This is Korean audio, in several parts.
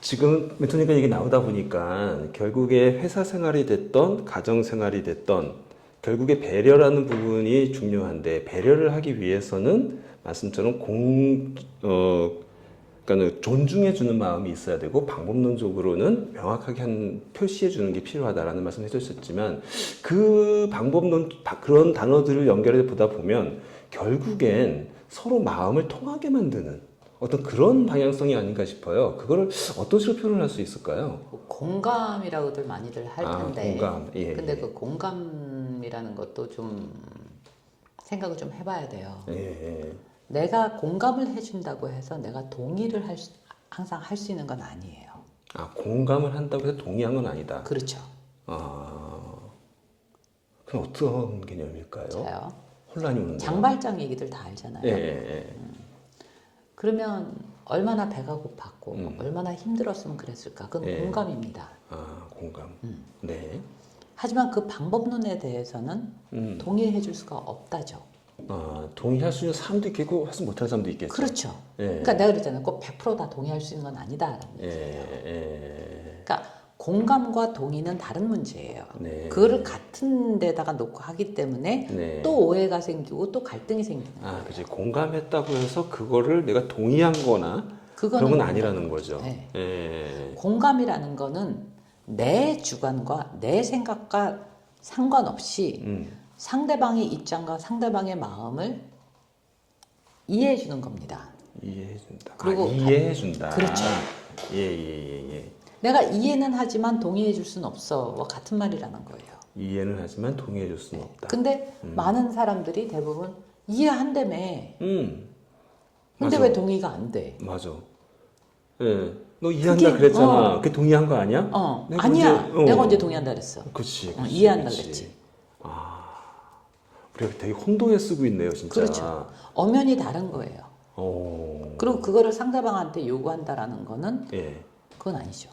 지금 멘토님과 얘기 나오다 보니까 결국에 회사 생활이 됐던 가정 생활이 됐던 결국에 배려라는 부분이 중요한데 배려를 하기 위해서는 말씀처럼 그러니까 존중해주는 마음이 있어야 되고 방법론적으로는 명확하게 표시해주는 게 필요하다라는 말씀을 해주셨지만 그 방법론 그런 단어들을 연결해 보다 보면 결국엔 서로 마음을 통하게 만드는 어떤 그런 방향성이 아닌가 싶어요. 그거를 어떤 식으로 표현을 할 수 있을까요? 공감이라고들 많이들 할 텐데. 공감. 예, 근데 예. 그 공감이라는 것도 좀 생각을 좀 해봐야 돼요. 예, 예. 내가 공감을 해준다고 해서 내가 동의를 항상 할 수 있는 건 아니에요. 공감을 한다고 해서 동의한 건 아니다. 그렇죠. 그럼 어떤 개념일까요? 자요. 혼란이 오는 거예요. 장발장 얘기들 다 알잖아요. 예, 예, 그러면 얼마나 배가 고팠고 얼마나 힘들었으면 그랬을까? 그건 예. 공감입니다. 공감. 네. 하지만 그 방법론에 대해서는 동의해 줄 수가 없다죠. 동의할 수 있는 사람도 있겠고 하지 못하는 사람도 있겠죠. 그렇죠. 예. 그러니까 내가 그랬잖아요. 꼭 100%다 동의할 수 있는 건 아니다라는 거죠. 그러니까 공감과 동의는 다른 문제예요. 네. 그거를 같은 데다가 놓고 하기 때문에 네. 또 오해가 생기고 또 갈등이 생기는 거예요. 그치. 공감했다고 해서 그거를 내가 동의한 거나 그런 건 아니라는 거죠. 네. 예. 공감이라는 거는 내 주관과 내 생각과 상관없이 상대방의 입장과 상대방의 마음을 이해해 주는 겁니다. 이해해준다. 그리고 이해해준다. 그렇죠. 예. 내가 이해는 하지만 동의해 줄 수는 없어. 같은 말이라는 거예요. 이해는 하지만 동의해줄 수는 없다. 근데 많은 사람들이 대부분 이해한다며. 근데 맞아. 왜 동의가 안 돼? 맞아. 예. 너 이해한다 그게, 그랬잖아. 그게 동의한 거 아니야? 아니야. 내가 언제 동의한다 그랬어. 그치. 이해한다 그랬지. 우리가 되게 혼동해 쓰고 있네요, 진짜. 그렇죠. 엄연히 다른 거예요. 그리고 그거를 상대방한테 요구한다라는 거는 예. 그건 아니죠.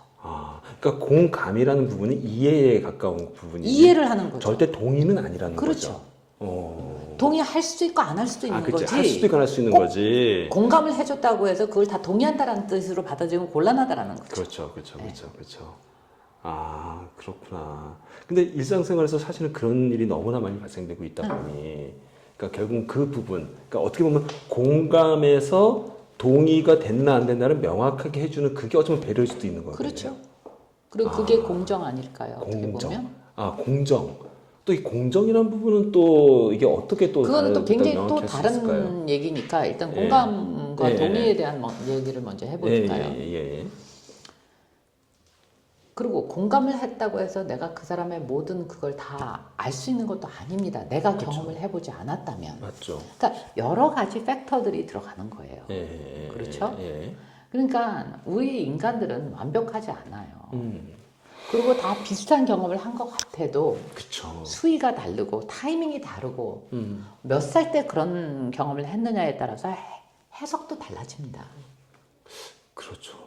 그러니까 공감이라는 부분이 이해에 가까운 부분이 이해를 하는 거죠. 절대 동의는 아니라는 그렇죠. 거죠. 동의할 수도 있고 안 할 수도 있는 그치. 거지. 할 수도 있고 안 할 수 있는 꼭 거지. 공감을 해줬다고 해서 그걸 다 동의한다라는 뜻으로 받아들이면 곤란하다라는 거죠. 그렇죠. 그렇구나. 근데 일상생활에서 사실은 그런 일이 너무나 많이 발생되고 있다 보니, 그러니까 결국 그 부분, 그러니까 어떻게 보면 공감에서 동의가 됐나 안 됐나를 명확하게 해주는 그게 어쩌면 배려일 수도 있는 거예요. 그렇죠. 그리고 그게 공정 아닐까요? 어떻게 공정. 보면. 공정. 또 이 공정이라는 부분은 또 이게 어떻게 또 그거는 또 굉장히 또 명확히 할수 있을까요? 다른 얘기니까 일단 예. 공감과 예, 동의에 대한 얘기를 먼저 해볼까요? 예. 그리고 공감을 했다고 해서 내가 그 사람의 모든 그걸 다 알 수 있는 것도 아닙니다. 내가 경험을 해보지 않았다면. 맞죠. 그러니까 여러 가지 팩터들이 들어가는 거예요. 그렇죠? 그러니까 우리 인간들은 완벽하지 않아요. 그리고 다 비슷한 경험을 한 것 같아도 그쵸. 수위가 다르고 타이밍이 다르고 몇 살 때 그런 경험을 했느냐에 따라서 해석도 달라집니다. 그렇죠.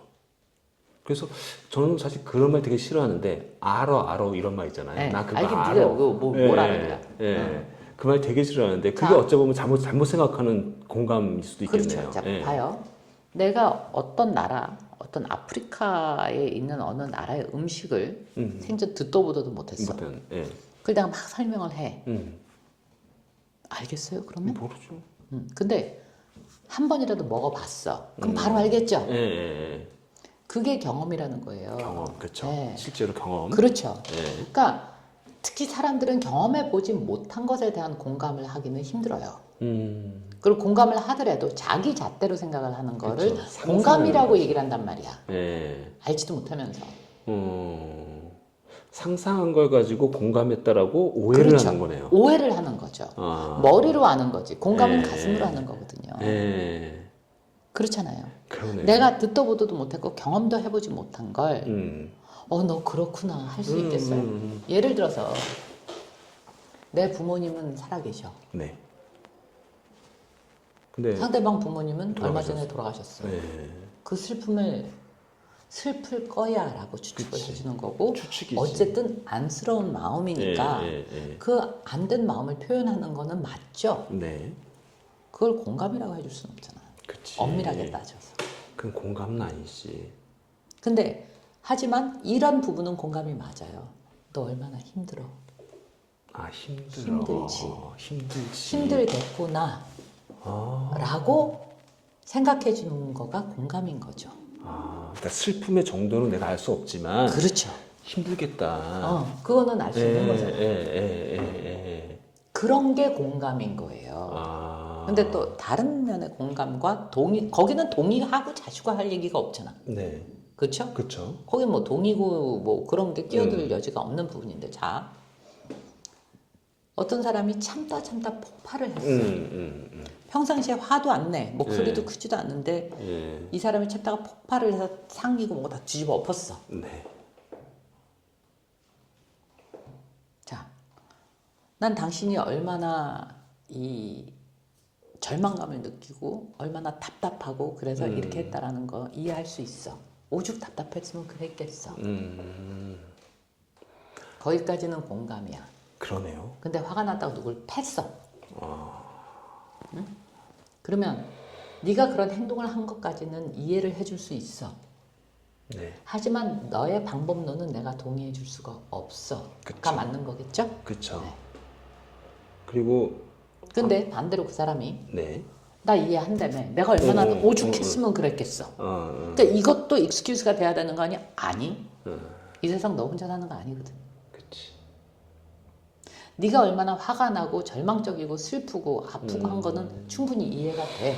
그래서 저는 사실 그런 말 되게 싫어하는데 알아 이런 말 있잖아요. 네, 나 그거 알긴 알아. 네가 뭘 알아 네가. 그 말 되게 싫어하는데 그게 자. 어찌 보면 잘못 생각하는 공감일 수도 있겠네요. 그렇죠. 자, 봐요. 내가 어떤 나라, 어떤 아프리카에 있는 어느 나라의 음식을 생전 듣도 보도도 못했어. 그걸 내가 막 설명을 해. 알겠어요? 그러면? 모르죠. 근데 한 번이라도 먹어봤어. 그럼 바로 알겠죠? 그게 경험이라는 거예요. 경험, 그렇죠. 네. 실제로 경험. 그렇죠. 그러니까 특히 사람들은 경험해 보지 못한 것에 대한 공감을 하기는 힘들어요. 그리고 공감을 하더라도 자기 잣대로 생각을 하는 거를 그쵸. 공감이라고 얘기를 한단 말이야. 예. 알지도 못하면서. 상상한 걸 가지고 공감했다라고 오해를 그렇죠. 하는 거네요. 오해를 하는 거죠. 머리로 하는 거지. 공감은 가슴으로 하는 거거든요. 그렇잖아요. 그러네요. 내가 듣도 보도도 못했고 경험도 해보지 못한 걸 너 그렇구나 할 수 있겠어요. 예를 들어서 내 부모님은 살아계셔. 네. 근데 상대방 부모님은 얼마 돌아가셨어. 전에 돌아가셨어. 네. 그 슬픔을 슬플 거야 라고 추측을 그치. 해주는 거고 추측이지. 어쨌든 안쓰러운 마음이니까 그 안 된 마음을 표현하는 거는 맞죠. 네. 그걸 공감이라고 해줄 수는 없잖아. 그치. 엄밀하게 따져서. 그건 공감은 아니지. 근데 하지만 이런 부분은 공감이 맞아요. 너 얼마나 힘들어. 아, 힘들지. 힘들지. 힘들겠구나. 라고 생각해 주는 거가 공감인 거죠. 그러니까 슬픔의 정도는 내가 알 수 없지만 그렇죠. 힘들겠다. 그거는 알 수 있는 거잖아요. 예. 그런 게 공감인 거예요. 근데 또 다른 면의 공감과 거기는 동의하고 자주가 할 얘기가 없잖아. 네. 그렇죠? 그렇죠. 거긴 뭐 동의고 뭐 그런 게 끼어들 여지가 없는 부분인데, 자, 어떤 사람이 참다 폭발을 했어. 평상시에 화도 안 내, 목소리도 크지도 않는데 이 사람이 참다가 폭발을 해서 상기고 뭐가 다 뒤집어 엎었어. 네. 자, 난 당신이 얼마나 이 절망감을 느끼고 얼마나 답답하고 그래서 이렇게 했다라는 거 이해할 수 있어. 오죽 답답했으면 그랬겠어. 거기까지는 공감이야. 그러네요. 근데 화가 났다고 누굴 팼어. 응? 그러면 네가 그런 행동을 한 것까지는 이해를 해줄 수 있어. 네. 하지만 너의 방법론은 내가 동의해 줄 수가 없어. 가 맞는 거겠죠? 그렇죠. 네. 그리고 근데 반대로 그 사람이 네. 나 이해한다며. 내가 얼마나 오죽했으면 그랬겠어. 그러니까 이것도 익스큐즈가 돼야 되는 거 아니야? 아니. 이 세상 너 혼자 사는 거 아니거든. 그치. 네가 얼마나 화가 나고 절망적이고 슬프고 아프고 한 거는 충분히 이해가 돼.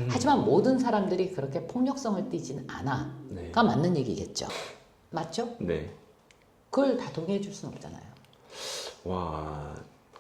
하지만 모든 사람들이 그렇게 폭력성을 띠진 않아. 네. 가 맞는 얘기겠죠. 맞죠? 네. 그걸 다 동의해 줄 수는 없잖아요. 와,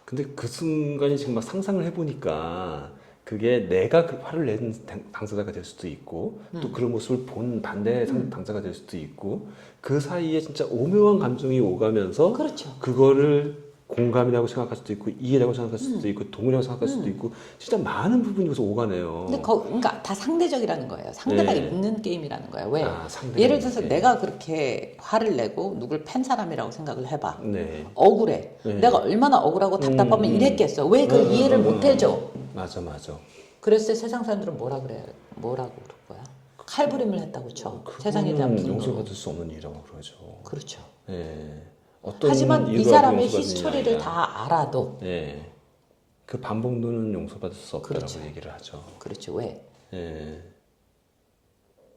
근데 그 순간이 지금 막 상상을 해보니까 그게 내가 그 화를 낸 당사자가 될 수도 있고 또 그런 모습을 본 반대 당사자가 될 수도 있고 그 사이에 진짜 오묘한 감정이 오가면서 그렇죠. 그거를 공감이라고 생각할 수도 있고 이해라고 생각할 수도 있고 동의라고 생각할 수도 있고 진짜 많은 부분이 여기서 오가네요. 근데 그러니까 다 상대적이라는 거예요. 상대가 네. 있는 게임이라는 거예요. 왜? 상대가 예를 들어서 있는 내가 그렇게 화를 내고 누굴 팬 사람이라고 생각을 해봐. 네. 억울해. 네. 내가 얼마나 억울하고 답답하면 이랬겠어. 왜 그걸 이해를 못 해줘? 맞아. 그랬을 때 세상 사람들은 뭐라고 그럴 거야? 칼부림을 했다고 쳐. 세상에 대한 그거는 분노로. 용서받을 수 없는 일이라고 그러죠. 그렇죠. 예. 어떤 하지만 이 이유가 사람의 용서받느냐가 히스토리를 다 알아도 예. 그 반복론은 용서받을 수 없다고 그렇죠. 얘기를 하죠. 그렇죠. 왜? 예.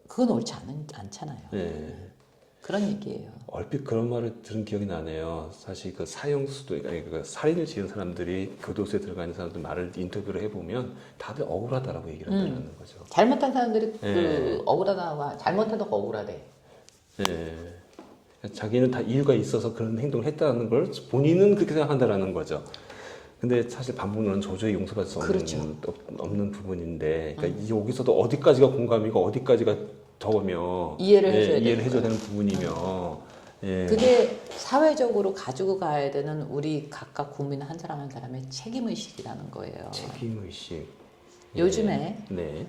그건 옳지 않잖아요. 예. 그런 얘기예요. 얼핏 그런 말을 들은 기억이 나네요. 사실 그 사형수도, 아니 그 살인을 지은 사람들이 교도소에 들어가 있는 사람들 말을 인터뷰를 해보면 다들 억울하다라고 얘기를 한다는 거죠. 잘못한 사람들이 예. 그 억울하다가 잘못해도 억울하대. 예. 자기는 다 이유가 있어서 그런 행동을 했다는 걸 본인은 그렇게 생각한다라는 거죠. 근데 사실 반복론은 도저히 용서받을 수 없는, 그렇죠. 없는 부분인데, 그러니까 여기서도 어디까지가 공감이고 어디까지가 저거며 이해를 해줘야 이해를 되는 해줘야 되는 부분이며, 예. 그게 사회적으로 가지고 가야 되는 우리 각각 국민 한 사람 한 사람의 책임의식이라는 거예요. 책임의식. 요즘에 네.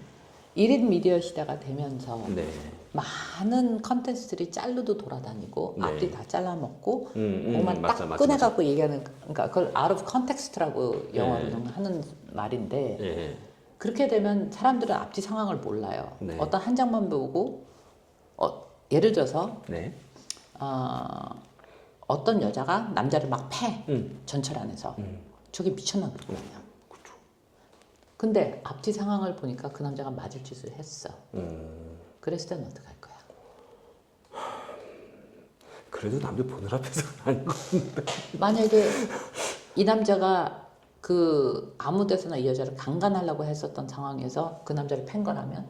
1인 미디어 시대가 되면서 네. 많은 컨텐츠들이 짤로도 돌아다니고 네. 앞뒤 다 잘라먹고 그것만 맞아, 딱 맞아, 꺼내갖고 얘기하는, 그러니까 그걸 out of context라고 네. 영어로는 하는 말인데 예. 그렇게 되면 사람들은 앞뒤 상황을 몰라요. 네. 어떤 한 장만 보고 예를 들어서 네. 어떤 여자가 남자를 막 패. 전철 안에서. 저게 미쳤나 그러거든요. 그렇죠. 근데 앞뒤 상황을 보니까 그 남자가 맞을 짓을 했어. 그랬을 때는 어떡할 거야? 그래도 남들 보는 앞에서는 아닌 것 같은데. 만약에 이 남자가 그 아무 데서나 이 여자를 강간하려고 했었던 상황에서 그 남자를 팬 거라면?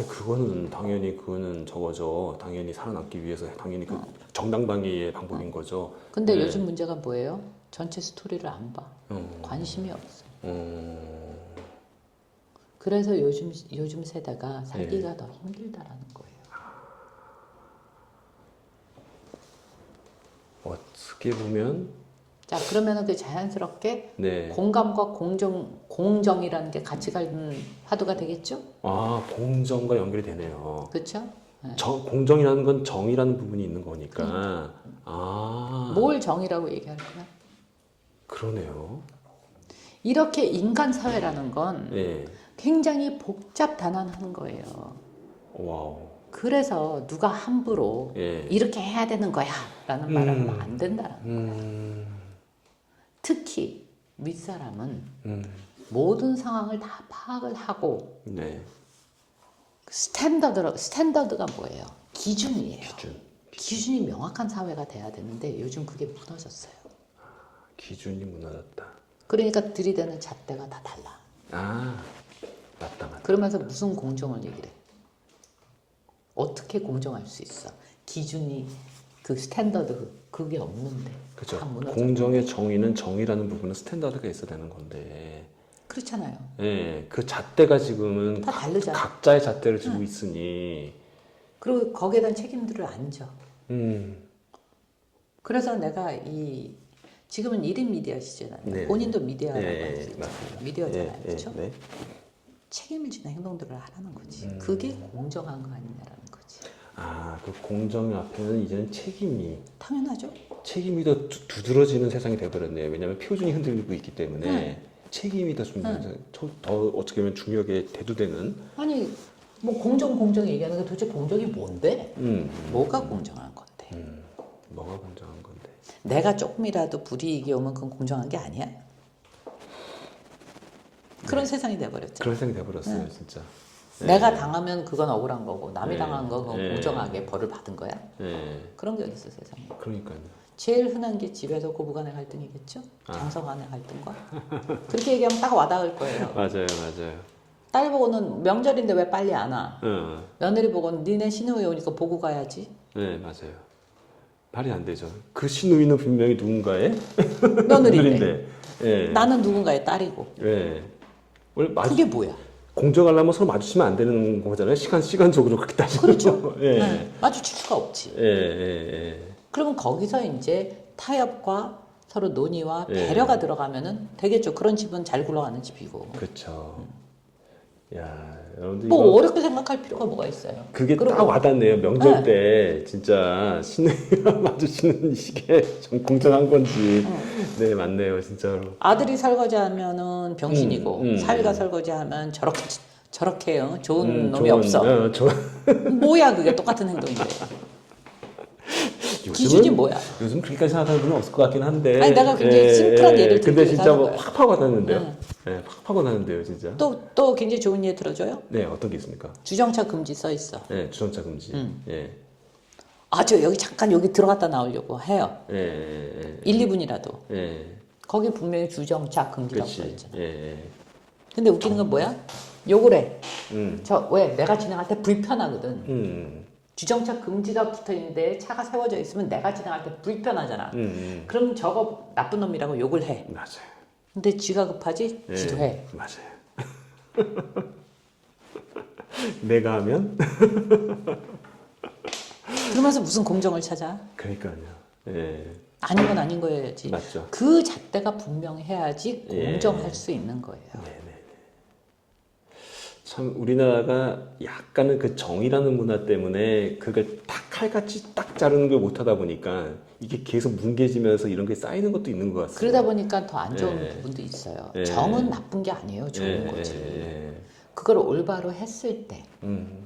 그거는 당연히 그거는 저거죠. 당연히 살아남기 위해서 당연히 그 정당방위의 방법인 거죠. 근데 네. 요즘 문제가 뭐예요? 전체 스토리를 안 봐. 관심이 없어. 그래서 요즘 세대가 살기가 더 힘들다라는 거예요. 어떻게 보면 자, 그러면은 그 자연스럽게 네. 공감과 공정이라는 게 같이 가는 화두가 되겠죠? 공정과 연결이 되네요. 그렇죠? 네. 공정이라는 건 정이라는 부분이 있는 거니까. 뭘 정의라고 얘기할 거야? 그러네요. 이렇게 인간 사회라는 건 네. 굉장히 복잡 단안한 거예요. 와우. 그래서 누가 함부로 예. 이렇게 해야 되는 거야 라는 말을 하면 안 된다라는 거예요. 특히 윗사람은 모든 상황을 다 파악을 하고 네. 스탠더드가 뭐예요? 기준이에요. 기준. 이 명확한 사회가 돼야 되는데 요즘 그게 무너졌어요. 기준이 무너졌다. 그러니까 들이대는 잣대가 다 달라. 아, 맞다. 그러면서 무슨 공정을 얘기를 해? 어떻게 공정할 수 있어? 기준이 그 스탠더드 그게 없는데. 그렇죠. 다 무너져. 공정의 정의는 정의라는 부분은 스탠다드가 있어야 되는 건데. 그렇잖아요. 예, 그 잣대가 지금은 다 다르잖아. 각자의 잣대를 쥐고 있으니. 그리고 거기에 대한 책임들을 안 져. 음. 그래서 내가 지금은 1인 미디어 시잖아요. 네. 본인도 미디어라고 예, 할 수 있잖아요. 맞습니다. 미디어잖아요. 예, 그렇죠? 네. 책임을 지는 행동들을 하라는 거지. 그게 공정한 거 아니냐라는 거지. 아, 그 공정 앞에는 이제는 당연하죠. 책임이 더 두드러지는 세상이 돼버렸네요. 왜냐하면 표준이 흔들리고 있기 때문에 책임이 더 더 어떻게 보면 중요하게 대두되는. 아니 뭐 공정 얘기하는 게 도대체 공정이 뭔데? 뭐가 공정한 건데? 뭐가 공정한 건데? 내가 조금이라도 불이익이 오면 그건 공정한 게 아니야? 그런 세상이 돼버렸죠. 그런 생각이 돼버렸어요, 진짜. 내가 당하면 그건 억울한 거고 남이 네. 당한 건 그건 네. 공정하게 벌을 받은 거야? 예. 그런 게 어딨어 세상에. 그러니까요. 제일 흔한 게 집에서 고부간의 갈등이겠죠? 아. 장서간의 갈등과? 그렇게 얘기하면 딱 와닿을 거예요. 맞아요. 딸 보고는 명절인데 왜 빨리 안 와? 어. 며느리 보고는 니네 시누이 오니까 보고 가야지. 네, 맞아요. 말이 안 되죠. 그 시누이는 분명히 누군가의 며느리인데. 예. 나는 누군가의 딸이고. 예. 원래 그게 뭐야? 공정하려면 서로 마주치면 안 되는 거잖아요. 시간적으로 그렇게 따지면. 그렇죠. 예. 네. 마주칠 수가 없지. 예. 그러면 거기서 이제 타협과 서로 논의와 예. 배려가 들어가면은 되겠죠. 그런 집은 잘 굴러가는 집이고. 그렇죠. 야, 여러분들 뭐 이거 어렵게 생각할 필요가 뭐가 있어요. 그게 그리고- 딱 와닿네요. 명절 때 진짜 시누이와 마주치는 이게 좀 공정한 건지. 네, 맞네요, 진짜로. 아들이 설거지하면은 병신이고 음. 사위가 설거지하면 저렇게 좋은 놈이 없어. 좋은. 뭐야 그게 똑같은 행동인데. 요즘은- 기준이 뭐야? 요즘 그렇게까지 생각하는 분은 없을 것 같긴 한데. 아니, 내가 굉장히 심플한 예를 들기 근데 위해서 진짜 하는 뭐 거야. 팍 파고 나는데요. 네, 팍 파고 나는데요, 진짜. 또 굉장히 좋은 예 들어줘요? 네, 어떤 게 있습니까? 주정차 금지 써 있어. 네, 주전차 금지. 예. 아, 저 여기 잠깐 여기 들어갔다 나오려고 해요. 예. 1, 2분이라도. 예. 거기 분명히 주정차 금지라고 써 그렇지. 있잖아. 예. 근데 웃기는 건 뭐야? 욕을 해. 음. 저 왜 내가 지나갈 때 불편하거든. 음. 주정차 금지가 붙어 있는데 차가 세워져 있으면 내가 지나갈 때 불편하잖아. 그럼 저거 나쁜 놈이라고 욕을 해. 맞아요. 근데 지가 급하지? 예. 지도 해. 맞아요. 내가 하면? 그러면서 무슨 공정을 찾아? 그러니까요. 예. 아닌 건 아닌 거여야지. 맞죠. 그 잣대가 분명해야지 예. 공정할 수 있는 거예요. 네네. 참 우리나라가 약간은 그 정의라는 문화 때문에 그걸 딱 칼같이 딱 자르는 걸 못하다 보니까 이게 계속 뭉개지면서 이런 게 쌓이는 것도 있는 것 같습니다. 그러다 보니까 더 안 좋은 예. 부분도 있어요. 예. 정은 나쁜 게 아니에요. 좋은 예, 거지. 예. 그걸 올바로 했을 때. 음.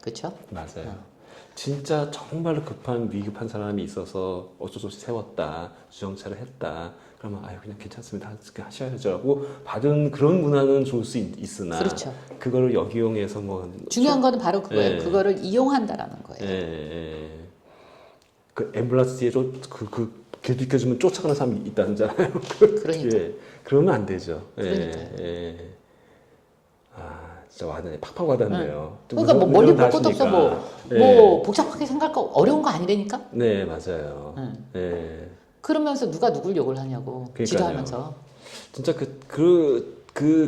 그렇죠? 맞아요. 진짜 정말로 위급한 사람이 있어서 어쩔 수 없이 세웠다, 주정차를 했다. 그러면 아유 그냥 괜찮습니다. 하셔야죠 하고 받은 그런 문화는 좋을 수 있으나 그렇죠. 그거를 역이용해서 뭐 중요한 거는 바로 그거예요. 예. 그거를 이용한다라는 거예요. 예. 그 앰뷸런스에 길 비켜주면 쫓아가는 사람이 있다잖아요. 그러니까. 예. 그러면 안 되죠. 그러니까요. 예. 아 진짜 와닿네. 팍팍 와닿네요. 좀 그러니까 뭐 무서운 멀리 일을 볼 것도 없어. 하시니까. 뭐 복잡하게 생각할 거 어려운 거 아니라니까. 네 맞아요. 응. 예. 그러면서 누가 누굴 욕을 하냐고. 그러니까요. 지도하면서. 진짜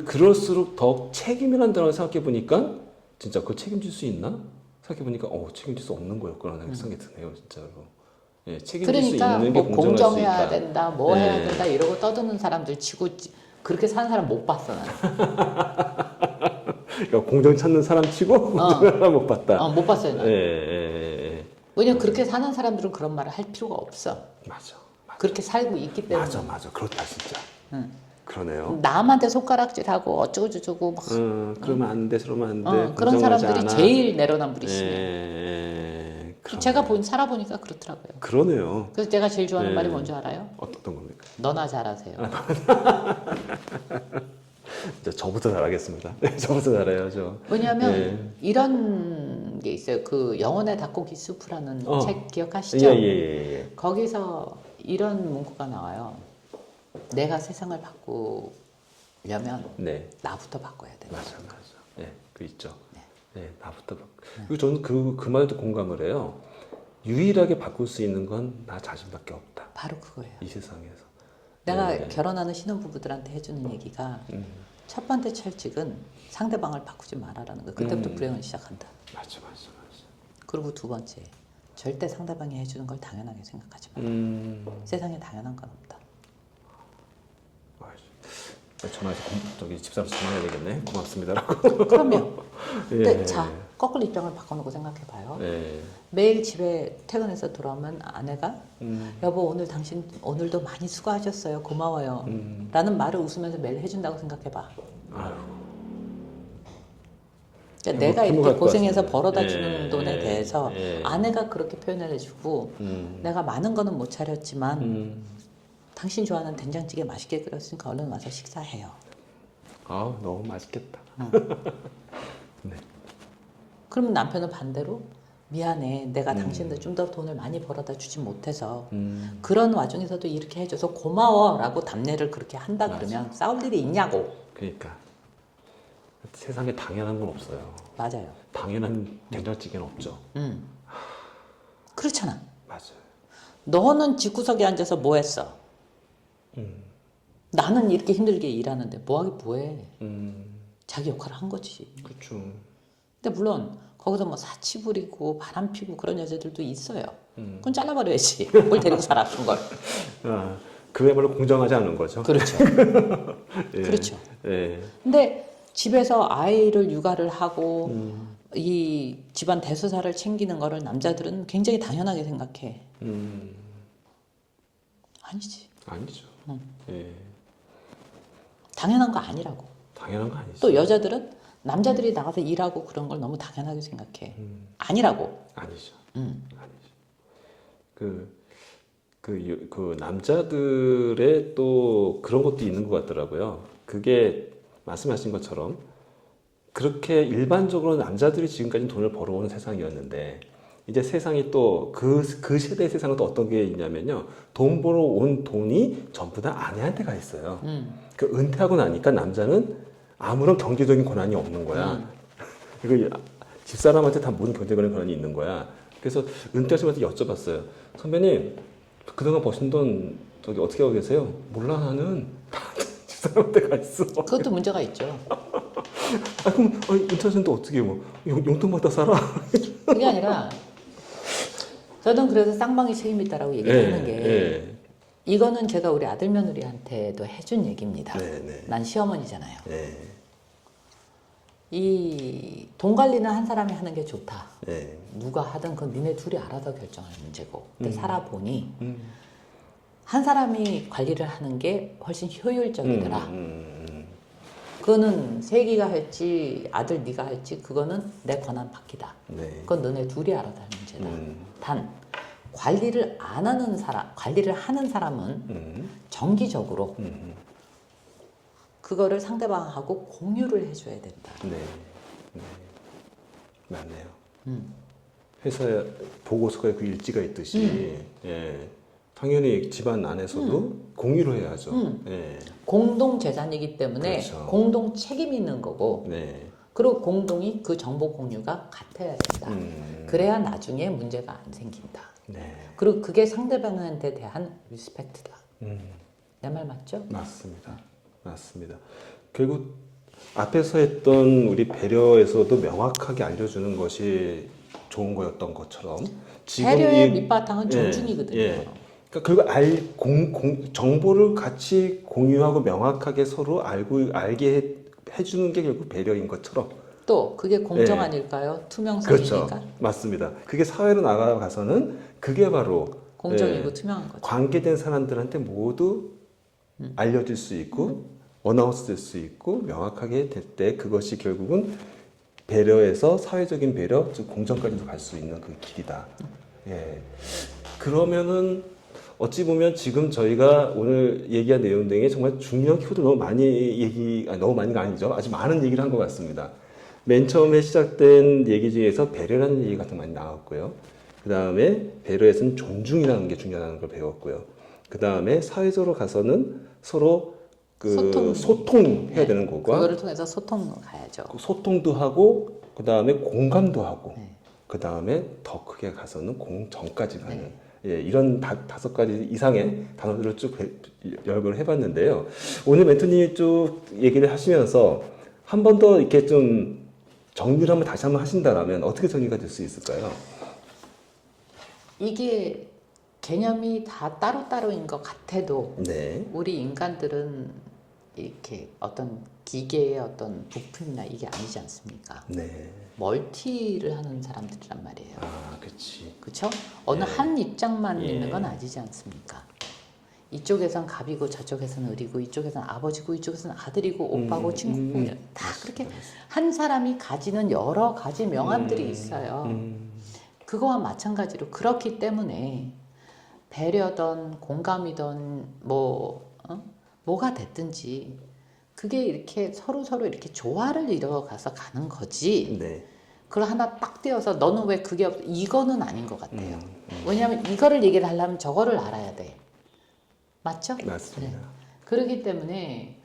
그럴수록 더 책임이라는 단어를 생각해 보니까 진짜 그걸 책임질 수 있나? 생각해 보니까 책임질 수 없는 거였구나라는 생각이 드네요, 진짜로. 예, 책임질 수 그러니까 있는 게 뭐 공정할 수 공정해야 있다. 된다, 뭐 네. 해야 된다 이러고 떠드는 사람들 치고 그렇게 사는 사람 못 봤어 난. 그러니까 공정 찾는 사람 치고 공정한 사람 못 봤다. 못 봤어요 난. 예. 왜냐면 그렇게 사는 사람들은 그런 말을 할 필요가 없어. 맞아. 그렇게 살고 있기 때문에. 맞아. 그렇다 진짜. 응. 그러네요. 남한테 손가락질하고 어쩌고저쩌고 막 그러면 안 돼, 저러면 안 돼. 그런 공정하지 사람들이 않아. 제일 내로남불이시네요. 그러네요. 제가 살아보니까 그렇더라고요. 그러네요. 그래서 제가 제일 좋아하는 말이 뭔지 알아요? 어떤 겁니까? 너나 잘하세요. 이제 저부터 잘하겠습니다. 저부터 잘해야죠. 왜냐하면 이런 게 있어요. 그 영혼의 닭고기 수프라는 책 기억하시죠? 예. 거기서 이런 문구가 나와요. 내가 세상을 바꾸려면 나부터 바꿔야 돼. 맞아. 예, 그 있죠. 나부터 바꿔. 그리고 저는 그 말도 공감을 해요. 유일하게 바꿀 수 있는 건 나 자신밖에 없다. 바로 그거예요. 이 세상에서. 내가 결혼하는 신혼부부들한테 해주는 얘기가 첫 번째 철칙은 상대방을 바꾸지 말아라는 거. 그때부터 불행은 시작한다. 맞아. 그리고 두 번째, 절대 상대방이 해주는 걸 당연하게 생각하지 마라. 세상에 당연한 건 없다. 전화해서 저기 집사람한테 전화해야 되겠네. 고맙습니다라고. 그럼요. 근데 자, 거꾸로 입장을 바꿔놓고 생각해봐요. 매일 집에 퇴근해서 돌아오면 아내가 여보 오늘 당신 오늘도 많이 수고하셨어요. 고마워요. 라는 말을 웃으면서 매일 해준다고 생각해봐. 그러니까 내가 이렇게 고생해서 벌어다 주는 돈에 대해서 아내가 그렇게 표현을 해주고 내가 많은 거는 못 차렸지만 당신 좋아하는 된장찌개 맛있게 끓였으니까 얼른 와서 식사해요. 아 너무 맛있겠다. 네. 그러면 남편은 반대로 미안해. 내가 당신한테 좀 더 돈을 많이 벌어다 주지 못해서 그런 와중에서도 이렇게 해줘서 고마워라고 답례를 그렇게 한다 그러면 싸울 일이 있냐고. 그러니까 세상에 당연한 건 없어요. 맞아요. 당연한 된장찌개는 없죠. 그렇잖아. 맞아요. 너는 집구석에 앉아서 뭐 했어? 나는 이렇게 힘들게 일하는데 뭐하기 뭐해. 자기 역할을 한 거지. 그렇죠. 근데 물론 거기서 뭐 사치 부리고 바람 피고 그런 여자들도 있어요. 그건 잘라버려야지. 뭘 데리고 살아 그런 걸. 그야말로 공정하지 않은 거죠. 그렇죠. 그렇죠. 근데 집에서 아이를 육아를 하고 이 집안 대소사를 챙기는 거를 남자들은 굉장히 당연하게 생각해. 아니지. 아니죠. 당연한 거 아니라고. 당연한 거 아니죠. 또 여자들은 남자들이 나가서 일하고 그런 걸 너무 당연하게 생각해. 아니라고. 아니죠. 아니죠. 그 남자들의 또 그런 것도 있는 것 같더라고요. 그게 말씀하신 것처럼 그렇게 일반적으로 남자들이 지금까지 돈을 벌어오는 세상이었는데 이제 세상이 또 그 세대의 세상은 또 어떤 게 있냐면요. 돈 벌어온 돈이 전부 다 아내한테 가 있어요. 그 은퇴하고 나니까 남자는 아무런 경제적인 권한이 없는 거야. 이거 집사람한테 다 모든 경제적인 권한이 있는 거야. 그래서 은퇴하시면서 여쭤봤어요. 선배님, 그동안 버신 돈 저기 어떻게 하고 계세요? 몰라 나는 집사람한테 가 있어. 그것도 문제가 있죠. 그럼 은퇴하시면 또 어떻게 뭐 용돈 받아 살아? 그게 아니라 저는 그래서 쌍방이 책임이 있다라고 얘기하는 게 이거는 제가 우리 아들 며느리한테도 해준 얘기입니다. 난 시어머니잖아요. 이 돈 관리는 한 사람이 하는 게 좋다. 누가 하든 그건 니네 둘이 알아서 결정할 문제고. 근데 살아보니 한 사람이 관리를 하는 게 훨씬 효율적이더라. 그거는 세기가 할지 아들 네가 할지 그거는 내 권한 바뀌다. 그건 너네 둘이 알아서 할 문제다. 단 관리를 안 하는 사람, 관리를 하는 사람은 정기적으로 그거를 상대방하고 공유를 해줘야 된다. 맞네요. 회사 보고서에 그 일지가 있듯이 당연히 집안 안에서도 공유를 해야죠. 공동 재산이기 때문에 그렇죠. 공동 책임이 있는 거고 그리고 공동이 그 정보 공유가 같아야 된다. 그래야 나중에 문제가 안 생긴다. 그리고 그게 상대방한테 대한 리스펙트다. 내 말 맞죠? 맞습니다. 결국 앞에서 했던 우리 배려에서도 명확하게 알려주는 것이 좋은 거였던 것처럼 배려의 밑바탕은 존중이거든요. 그러니까 결국 정보를 같이 공유하고 명확하게 서로 알게 해주는 게 결국 배려인 것처럼 또 그게 공정 아닐까요? 투명성이니까. 그렇죠. 맞습니다. 그게 사회로 나가서는 그게 바로 공정이고 투명한 거죠. 관계된 사람들한테 모두 알려질 수 있고 어나운스 될 수 있고 명확하게 될 때 그것이 결국은 배려에서 사회적인 배려, 즉 공정까지도 갈 수 있는 그 길이다. 예. 그러면은 어찌 보면 지금 저희가 오늘 얘기한 내용 중에 정말 중요한 키워드 너무 많이 너무 많이가 아니죠. 아주 많은 얘기를 한 것 같습니다. 맨 처음에 시작된 얘기 중에서 배려라는 얘기가 좀 많이 나왔고요. 그 다음에 배려에서는 존중이라는 게 중요하다는 걸 배웠고요. 그 다음에 사회적으로 가서는 서로 소통해야 되는 거고 그거를 통해서 소통으로 가야죠. 소통도 하고 그 다음에 공감도 하고 네. 그 다음에 더 크게 가서는 공정까지 가는 예, 이런 5가지 이상의 단어들을 쭉 열거를 해봤는데요. 오늘 멘토님이 쭉 얘기를 하시면서 한 번 더 이렇게 좀 정리를 한번 다시 한번 하신다라면 어떻게 정리가 될 수 있을까요? 이게 개념이 다 따로따로인 것 같아도 네. 우리 인간들은 이렇게 어떤 기계의 어떤 부품이나 이게 아니지 않습니까? 네. 멀티를 하는 사람들이란 말이에요. 아, 그렇지. 그렇죠? 어느 한 입장만 예. 있는 건 아니지 않습니까? 이쪽에선 갑이고 저쪽에선 을이고 이쪽에선 아버지고 이쪽에선 아들이고 오빠고 친구고 다 그렇게 한 사람이 가지는 여러 가지 명암들이 있어요. 그거와 마찬가지로 그렇기 때문에 배려든 공감이든 뭐가 됐든지 그게 이렇게 서로 이렇게 조화를 이뤄가서 가는 거지. 네. 그걸 하나 딱 떼어서 너는 왜 그게 없어? 이거는 아닌 것 같아요. 왜냐하면 이거를 얘기를 하려면 저거를 알아야 돼. 맞죠? 맞습니다. 네. 그렇기 때문에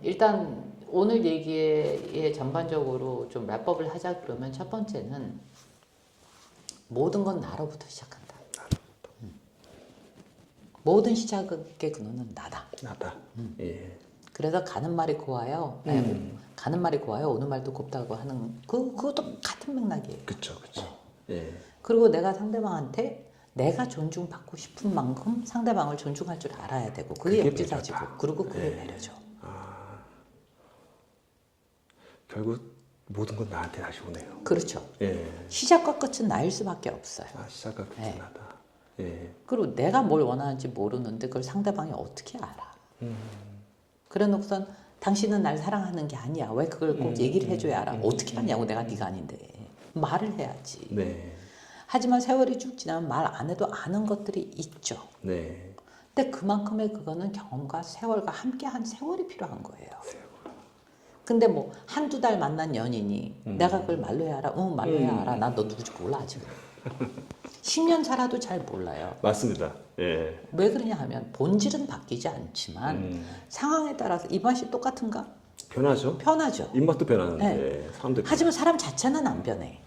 일단 오늘 얘기에 전반적으로 좀 랩업을 하자 그러면 첫 번째는 모든 건 나로부터 시작한다. 모든 시작의 근원은 나다. 나다. 예. 그래서 가는 말이 고와요. 가는 말이 고와요. 오는 말도 곱다고 하는 그것도 같은 맥락이에요. 그렇죠. 예. 그리고 내가 상대방한테 내가 존중받고 싶은 만큼 상대방을 존중할 줄 알아야 되고 그게 역지사지고 그리고 그게 배려죠. 결국 모든 건 나한테 다시 오네요. 그렇죠. 예. 시작과 끝은 나일 수밖에 없어요. 시작과 끝은 나다. 예. 그리고 내가 뭘 원하는지 모르는데 그걸 상대방이 어떻게 알아? 그래놓고선 당신은 날 사랑하는 게 아니야. 왜 그걸 꼭 얘기를 해줘야 알아? 어떻게 하냐고 내가 네가 아닌데 말을 해야지. 네. 하지만 세월이 쭉 지나면 말 안 해도 아는 것들이 있죠. 네. 근데 그만큼의 그거는 경험과 세월과 함께한 세월이 필요한 거예요. 근데 뭐 한두 달 만난 연인이 내가 그걸 말로 해야 알아? 응, 말로 해야 알아. 난 너 누구지 몰라 아직. 10년 살아도 잘 몰라요. 맞습니다. 예. 왜 그러냐 하면 본질은 바뀌지 않지만 상황에 따라서 입맛이 똑같은가? 변하죠. 변하죠. 입맛도 변하는데 네. 사람들. 하지만 사람 자체는 안 변해.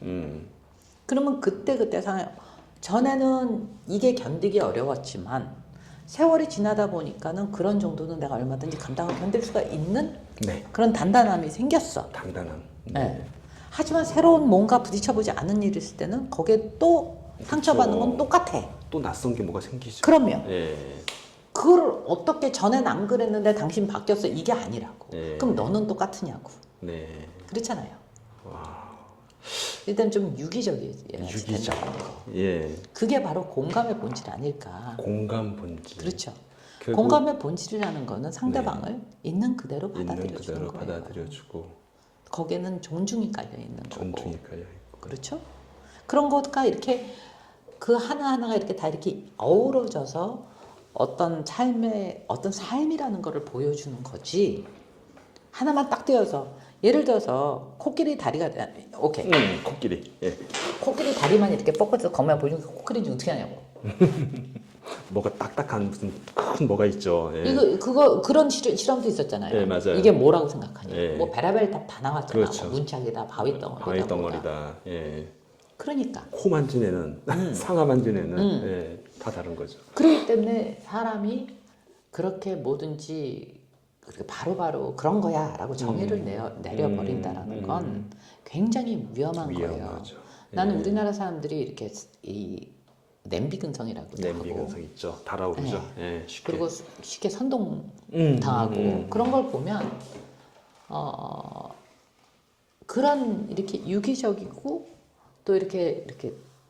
그러면 그때 상황 전에는 이게 견디기 어려웠지만 세월이 지나다 보니까는 그런 정도는 내가 얼마든지 감당을 견딜 수가 있는 네. 그런 단단함이 생겼어. 당당함. 네. 하지만 새로운 뭔가 부딪혀보지 않은 일이 있을 때는 거기에 또 상처받는 건 똑같아. 또 낯선 게 뭐가 생기죠. 그럼요. 예. 그걸 어떻게 전엔 안 그랬는데 당신 바뀌었어 이게 아니라고. 네. 그럼 너는 똑같으냐고. 네. 그렇잖아요. 일단 좀 유기적이어야 유기적. 된다는 거. 예. 그게 바로 공감의 본질 아닐까. 공감 본질. 그렇죠. 결국 공감의 본질이라는 거는 상대방을 있는 그대로 있는 받아들여주는 그대로 거예요. 받아들여주고 거기에는 존중이 깔려 있는 거고. 존중이 깔려 있고. 그렇죠. 그런 것과 이렇게 그 하나하나가 이렇게 다 이렇게 어우러져서 어떤 삶이라는 거를 보여주는 거지. 하나만 딱 떼어서 예를 들어서 코끼리 다리가 오케이. 코끼리. 예. 코끼리 다리만 이렇게 뻗어서 겉만 보여주면 코끼리인지 어떻게 하냐고. 뭐가 딱딱한 무슨 큰 뭐가 있죠. 예. 그거 그런 실험도 있었잖아요. 예, 맞아요. 이게 뭐라고 생각하냐. 예. 뭐 베라벨 다 나왔잖아. 그렇죠. 뭐 문짝이다, 바위덩어리다. 바위 덩어리다. 예. 그러니까. 코 만진 애는 상하 만진 애는 예, 다 다른 거죠. 그렇기 때문에 사람이 그렇게 뭐든지 그렇게 바로바로 그런 거야라고 정의를 내려버린다라는 건 굉장히 위험한 거예요. 위험하죠. 나는 예. 우리나라 사람들이 이렇게 이 냄비근성이라고 냄비근성 있죠. 달아오르죠. 예, 쉽게. 그리고 쉽게 선동 당하고 그런 걸 보면 그런 이렇게 유기적이고 또 이렇게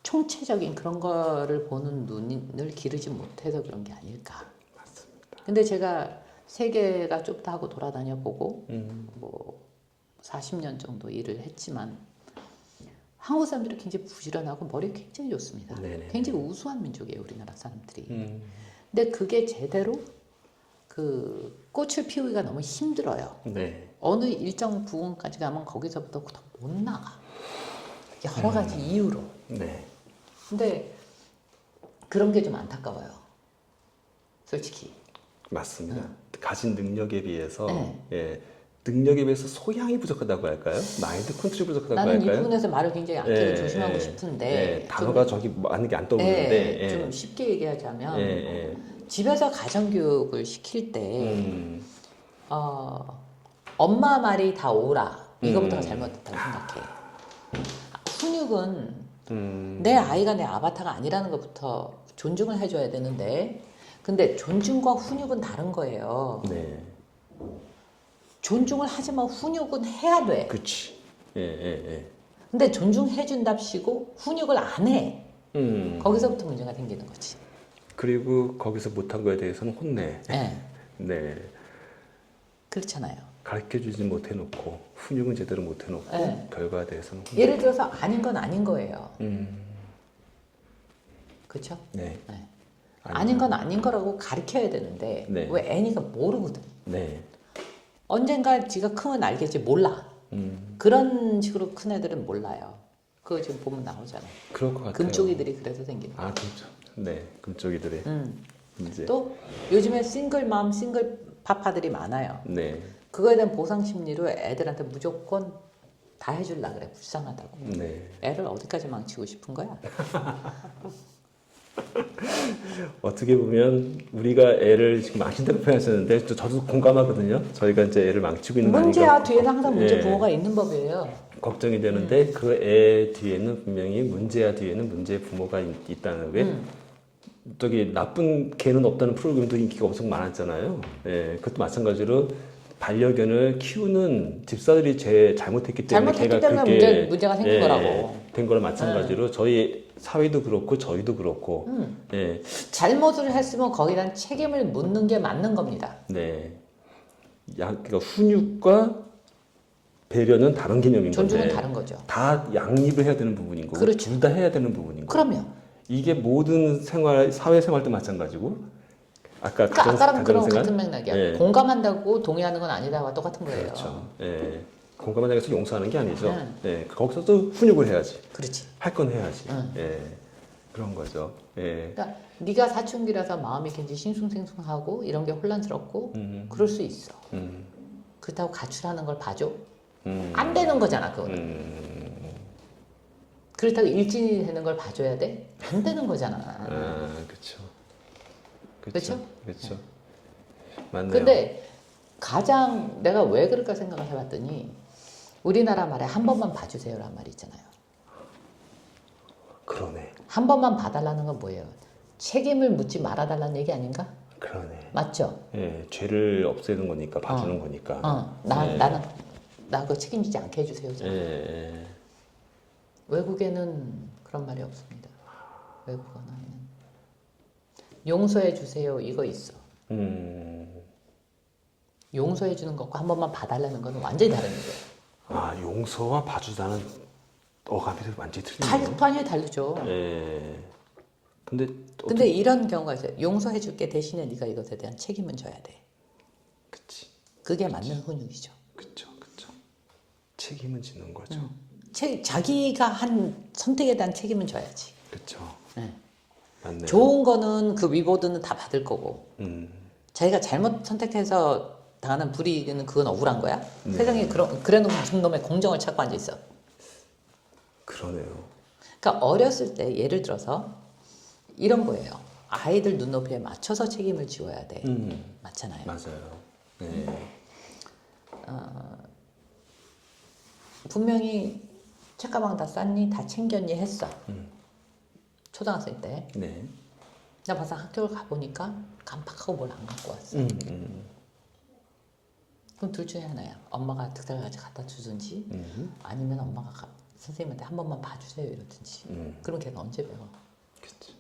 총체적인 그런 거를 보는 눈을 기르지 못해서 그런 게 아닐까. 맞습니다. 근데 제가 세계가 좁다 하고 돌아다녀 보고 뭐 40년 정도 일을 했지만 한국 사람들이 굉장히 부지런하고 머리 굉장히 좋습니다. 네네. 굉장히 우수한 민족이에요, 우리나라 사람들이. 근데 그게 제대로 그 꽃을 피우기가 너무 힘들어요. 네. 어느 일정 부분까지 가면 거기서부터 못 나가. 여러 가지 이유로. 네. 근데 그런 게 좀 안타까워요. 솔직히. 맞습니다. 가진 능력에 비해서 네. 예, 능력에 비해서 소양이 부족하다고 할까요? 마인드 컨트롤이 부족하다고 나는 이 할까요? 부분에서 말을 굉장히 아끼고 예, 조심하고 예, 싶은데 예, 단어가 저기 많은 게 안 떠오르는데 예, 좀 쉽게 얘기하자면 예, 예. 집에서 가정교육을 시킬 때 음, 엄마 말이 다 옳아 이거부터가 잘못됐다고 생각해. 훈육은 내 아이가 내 아바타가 아니라는 것부터 존중을 해줘야 되는데 근데 존중과 훈육은 다른 거예요. 네, 존중을 하지만 훈육은 해야 돼. 그렇지. 예, 예, 예. 근데 존중해준답시고 훈육을 안 해. 음, 거기서부터 문제가 생기는 거지. 그리고 거기서 못한 거에 대해서는 혼내. 네. 네, 그렇잖아요. 가르쳐주지 못해놓고 훈육은 제대로 못해놓고 네. 결과에 대해서는 혼내. 예를 들어서 아닌 건 아닌 거예요. 그렇죠? 네, 네. 아닌 건 아닌 거라고 가르쳐야 되는데 네. 왜 애니가 모르거든. 네, 언젠가 지가 크면 알겠지 몰라. 그런 식으로 큰 애들은 몰라요. 그거 지금 보면 나오잖아요. 그럴 것 같아요. 금쪽이들이 그래서 생기는 거예요. 아, 금쪽. 네, 금쪽이들의 문제. 또 요즘에 싱글맘, 싱글 파파들이 많아요. 네, 그거에 대한 보상 심리로 애들한테 무조건 다 해줄라 그래. 불쌍하다고. 네. 애를 어디까지 망치고 싶은 거야? 어떻게 보면 우리가 애를 지금 망친다고 표현하셨는데 저도 공감하거든요. 저희가 이제 애를 망치고 있는 거 문제야 아닌가 뒤에는 항상 문제 예, 부모가 있는 법이에요. 걱정이 되는데 그 애 뒤에는 분명히 문제야 뒤에는 문제의 부모가 있다는 게 저기 나쁜 개는 없다는 프로그램도 인기가 엄청 많았잖아요. 예, 그것도 마찬가지로 반려견을 키우는 집사들이 잘못했기 때문에 잘못했기 걔가 때문에 그렇게 문제가 생긴 거라고. 된 거랑 마찬가지로 저희 사회도 그렇고 저희도 그렇고 예, 잘못을 했으면 거기다 책임을 묻는 게 맞는 겁니다. 네. 그러니까 훈육과 배려는 다른 개념인 존중은 건데 다른 거죠. 다 양립을 해야 되는 부분인 거고 그렇죠. 둘 다 해야 되는 부분인 거고 그럼요. 이게 모든 생활 사회생활도 마찬가지고 아까 그러니까 아까랑 그런 가정생활? 같은 맥락이야. 예. 공감한다고 동의하는 건 아니다와 똑같은 거예요. 그렇죠. 예. 공감하는 데서 용서하는 게 아니죠. 네. 예. 거기서도 훈육을 해야지. 그렇지. 할 건 해야지. 응. 예. 그런 거죠. 예. 그러니까 네가 사춘기라서 마음이 굉장히 싱숭생숭하고 이런 게 혼란스럽고 그럴 수 있어. 그렇다고 가출하는 걸 봐줘? 안 되는 거잖아 그거는. 그렇다고 일진이 되는 걸 봐줘야 돼? 안 되는 거잖아. 아, 그렇죠. 그렇죠? 그렇죠. 맞네요. 근데 가장 내가 왜 그럴까 생각을 해봤더니 우리나라 말에 한 번만 봐주세요란 말이 있잖아요. 그러네. 한 번만 봐달라는 건 뭐예요? 책임을 묻지 말아달라는 얘기 아닌가? 그러네. 맞죠? 예, 죄를 없애는 거니까 봐주는 거니까. 예. 나는 나 그거 책임지지 않게 해주세요. 예, 예. 외국에는 그런 말이 없습니다. 외국 언어에는 용서해 주세요 이거 있어. 용서해 주는 것과 한 번만 봐달라는 건 완전히 다른 얘기예요. 아, 용서와 봐주다는 어감이 완전히 틀리네요. 완전히 다르죠. 예. 근데 근데 이런 경우가 있어요. 용서해 줄게 대신에 네가 이것에 대한 책임은 져야 돼. 그치. 그게 맞는 훈육이죠. 그쵸. 책임은 지는 거죠. 자기가 한 선택에 대한 책임은 져야지. 그쵸. 네. 맞네요. 좋은 거는 그 위보드는 다 받을 거고 자기가 잘못 선택해서 당하는 불이익은 그건 억울한 거야. 세상에 그래놓은 무슨 놈의 공정을 찾고 앉아 있어. 그러네요. 그러니까 어렸을 때 예를 들어서 이런 거예요. 아이들 눈높이에 맞춰서 책임을 지어야 돼. 맞잖아요. 맞아요. 네. 분명히 책가방 다 쌌니? 다 챙겼니? 했어. 초등학생 때. 네. 나 벌써 학교를 가보니까 깜빡하고 뭘 안 갖고 왔어. 그럼 둘 중에 하나야. 엄마가 득달같이 갖다 주든지 아니면 엄마가 선생님한테 한 번만 봐주세요 이러든지. 그럼 걔는 언제 배워? 그치.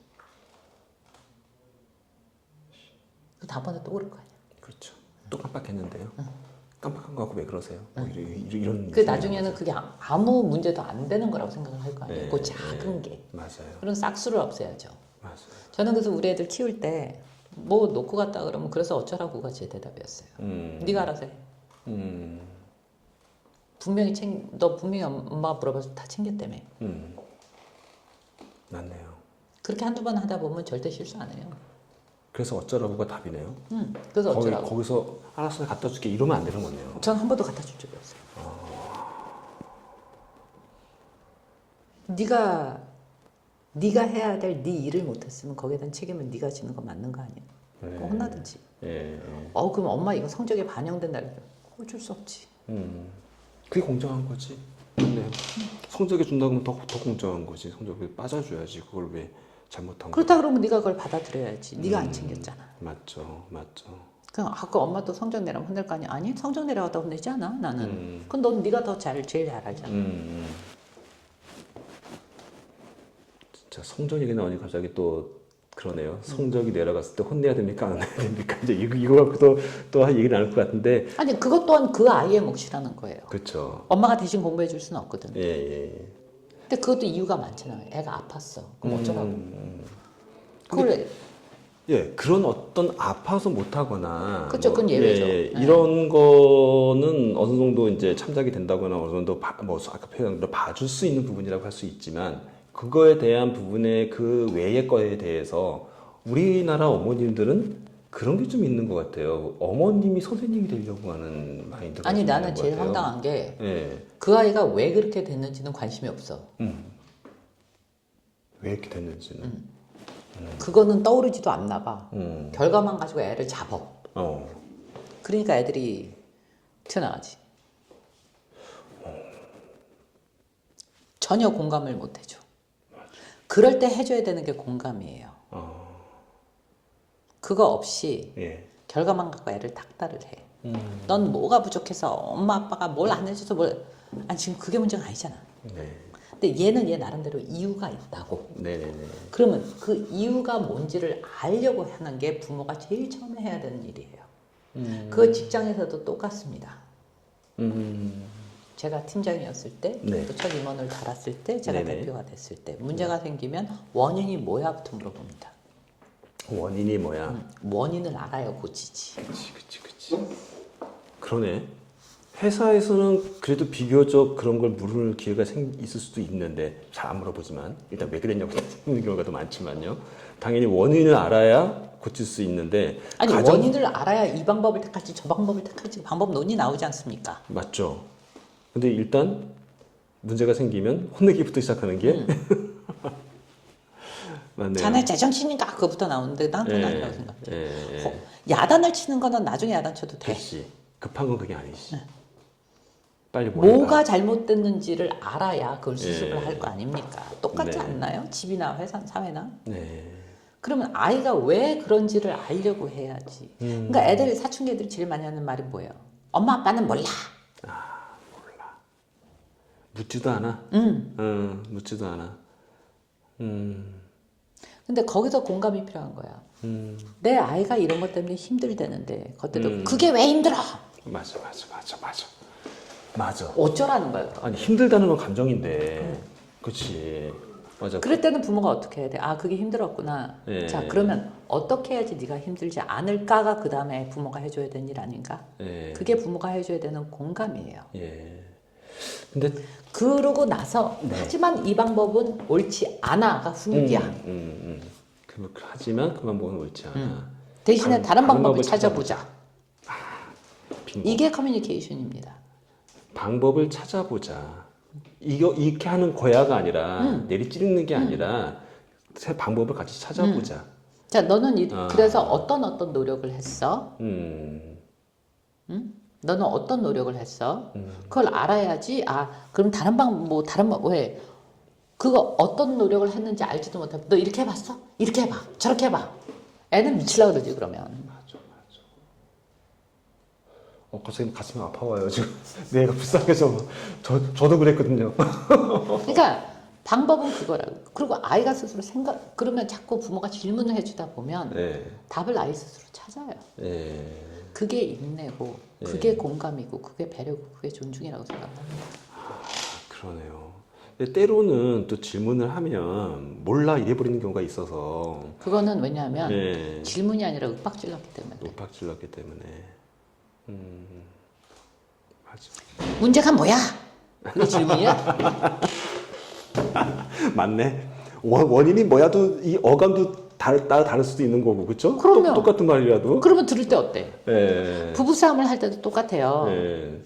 다음번에 또 그럴 거 아니야. 그렇죠. 또 깜빡했는데요. 깜빡한 거 갖고 왜 그러세요? 뭐 이런. 그 나중에는 그게 아무 문제도 안 되는 거라고 생각을 할 거 아니에요. 그 작은 게. 맞아요. 그런 싹수를 없애야죠. 맞아요. 저는 그래서 우리 애들 키울 때 뭐 놓고 갔다 그러면 그래서 어쩌라고가 제 대답이었어요. 네가 알아서 해. 분명히 너 분명히 엄마 물어봐서 다 챙겼다며. 맞네요. 그렇게 한두 번 하다 보면 절대 실수 안 해요. 그래서 어쩌라고가 답이네요. 그래서 어쩌라고. 거기서 알았어 갖다 줄게 이러면 안 되는 거네요. 전 한 번도 갖다 준 적이 없어요. 네가 해야 될 네 일을 못했으면 거기에 대한 책임은 네가 지는 거 맞는 거 아니야? 혼나든지. 그럼 엄마 이거 성적에 반영된다. 어쩔 수 없지. 그게 공정한 거지. 네. 성적에 준다고 하면 더 공정한 거지. 성적에 빠져줘야지. 그걸 왜 잘못한 거야? 그렇다 그러면 네가 그걸 받아들여야지. 네가 안 챙겼잖아. 맞죠. 그럼 아까 엄마도 성적 내라면 혼낼 거 아니야? 아니 성적 내라고 혼내지 않아 나는. 그럼 넌 네가 더 제일 잘 알잖아. 진짜 성적 얘기 나오니 갑자기 또 그러네요. 성적이 내려갔을 때 혼내야 됩니까? 안 혼내야 됩니까? 이제 이거 갖고 또 얘기 나눌 것 같은데. 아니 그것 또한 그 아이의 몫이라는 거예요. 그렇죠. 엄마가 대신 공부해 줄 수는 없거든. 예. 근데 그것도 이유가 많잖아요. 애가 아팠어. 그럼 어쩌라고. 그걸 그런 어떤 아파서 못하거나. 그렇죠. 그건 예외죠. 이런 거는 어느 정도 이제 참작이 된다거나 어느 정도 아까 표현한 대로 봐줄 수 있는 부분이라고 할 수 있지만 그거에 대한 부분의 그 외의 거에 대해서 우리나라 어머님들은 그런 게 좀 있는 것 같아요. 어머님이 선생님이 되려고 하는 마인드가 아니 좀 나는 있는 것 제일 같아요. 황당한 게 그 아이가 왜 그렇게 됐는지는 관심이 없어. 왜 이렇게 됐는지는. 그거는 떠오르지도 않나 봐. 결과만 가지고 애를 잡어. 그러니까 애들이 튀어나가지. 전혀 공감을 못 해줘. 그럴 때 해줘야 되는 게 공감이에요. 그거 없이 결과만 갖고 애를 닥달을 해. 넌 뭐가 부족해서 엄마 아빠가 뭘 안 해줘서 아니 지금 그게 문제가 아니잖아. 근데 얘는 얘 나름대로 이유가 있다고. 그러면 그 이유가 뭔지를 알려고 하는 게 부모가 제일 처음에 해야 되는 일이에요. 그 직장에서도 똑같습니다. 제가 팀장이었을 때, 또 첫 임원을 달았을 때, 제가 대표가 됐을 때 문제가 생기면 원인이 뭐야부터 물어봅니다. 원인이 뭐야? 원인을 알아야 고치지. 그치. 그러네. 회사에서는 그래도 비교적 그런 걸 물을 기회가 있을 수도 있는데 잘 안 물어보지만 일단 왜 그랬냐고 묻는 경우가 더 많지만요. 당연히 원인을 알아야 고칠 수 있는데 아니 원인을 알아야 이 방법을 택할지 저 방법을 택할지 방법 논이 나오지 않습니까? 맞죠. 근데 일단 문제가 생기면 혼내기부터 시작하는 게 맞네요. 자네 제정신인가 그거부터 나오는데 난 그건 아니라고 생각해. 야단을 치는 거는 나중에 야단 쳐도 돼. 그렇지. 급한 건 그게 아니지. 빨리 뭐가 잘못됐는지를 알아야 그걸 수습을 할 거 아닙니까? 똑같지 않나요? 집이나 회사, 사회나? 그러면 아이가 왜 그런지를 알려고 해야지. 그러니까 애들 사춘기 애들이 제일 많이 하는 말이 뭐예요? 엄마 아빠는 몰라. 몰라. 묻지도 않아. 묻지도 않아. 근데 거기서 공감이 필요한 거야. 내 아이가 이런 것 때문에 힘들다는데 그때도 그게 왜 힘들어? 맞아. 어쩌라는 거야. 아니 힘들다는 건 감정인데. 그렇지. 맞아. 그럴 때는 부모가 어떻게 해야 돼? 아 그게 힘들었구나. 자 그러면 어떻게 해야지 네가 힘들지 않을까가 그 다음에 부모가 해줘야 되는 일 아닌가? 그게 부모가 해줘야 되는 공감이에요. 근데 그러고 나서 하지만 이 방법은 옳지 않아가 훈육이야. 하지만 그 방법은 옳지 않아. 대신에 다른 방법을 찾아보자. 빙고. 이게 커뮤니케이션입니다. 방법을 찾아보자. 이렇게 하는 거야가 아니라 내리찌르는 게 아니라 새 방법을 같이 찾아보자. 자, 너는 그래서 어떤 노력을 했어? 너는 어떤 노력을 했어? 그걸 알아야지. 아, 그럼 왜? 그거 어떤 노력을 했는지 알지도 못하고 너 이렇게 해봤어? 이렇게 해봐. 저렇게 해봐. 애는 미치려고 그러지 그러면. 맞아. 갑자기 가슴이 아파와요 지금. 내가 불쌍해서 저도 그랬거든요. 그러니까 방법은 그거라고. 그리고 아이가 스스로 생각, 그러면 자꾸 부모가 질문을 해주다 보면 네. 답을 아이 스스로 찾아요. 네. 그게 인내고, 그게 공감이고, 그게 배려고, 그게 존중이라고 생각합니다. 그러네요. 근데 때로는 또 질문을 하면 몰라 이래버리는 경우가 있어서 그거는 왜냐하면 네. 질문이 아니라 윽박질렀기 때문에. 윽박질렀기 때문에 맞아. 문제가 뭐야? 그게 질문이야? 맞네. 원인이 뭐야도 이 어감도 다를 수도 있는 거고 그렇죠? 그럼요. 똑같은 말이라도. 그러면 들을 때 어때? 예. 부부싸움을 할 때도 똑같아요. 예.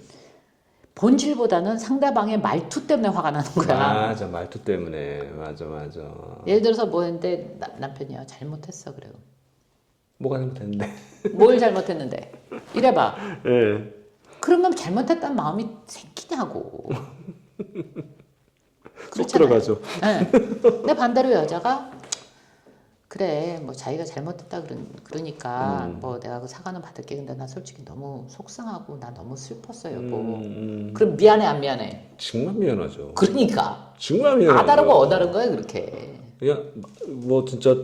본질보다는 상대방의 말투 때문에 화가 나는 거야. 맞아 말투 때문에 맞아. 예를 들어서 뭐 했는데 남편이야 잘못했어 그래요. 뭐가 잘못했는데? 뭘 잘못했는데? 이래봐. 예. 그러면 잘못했다는 마음이 생기냐고. 쏙 들어가죠. 네. 근데 반대로 여자가 그래 뭐 자기가 잘못했다 그러니까 뭐 내가 그 사과는 받을게. 근데 나 솔직히 너무 속상하고 나 너무 슬펐어 여보. 그럼 미안해 안 미안해? 정말 미안하죠. 그러니까 정말 미안하죠. 아다르고 어다른 거야 그렇게. 그냥 뭐 진짜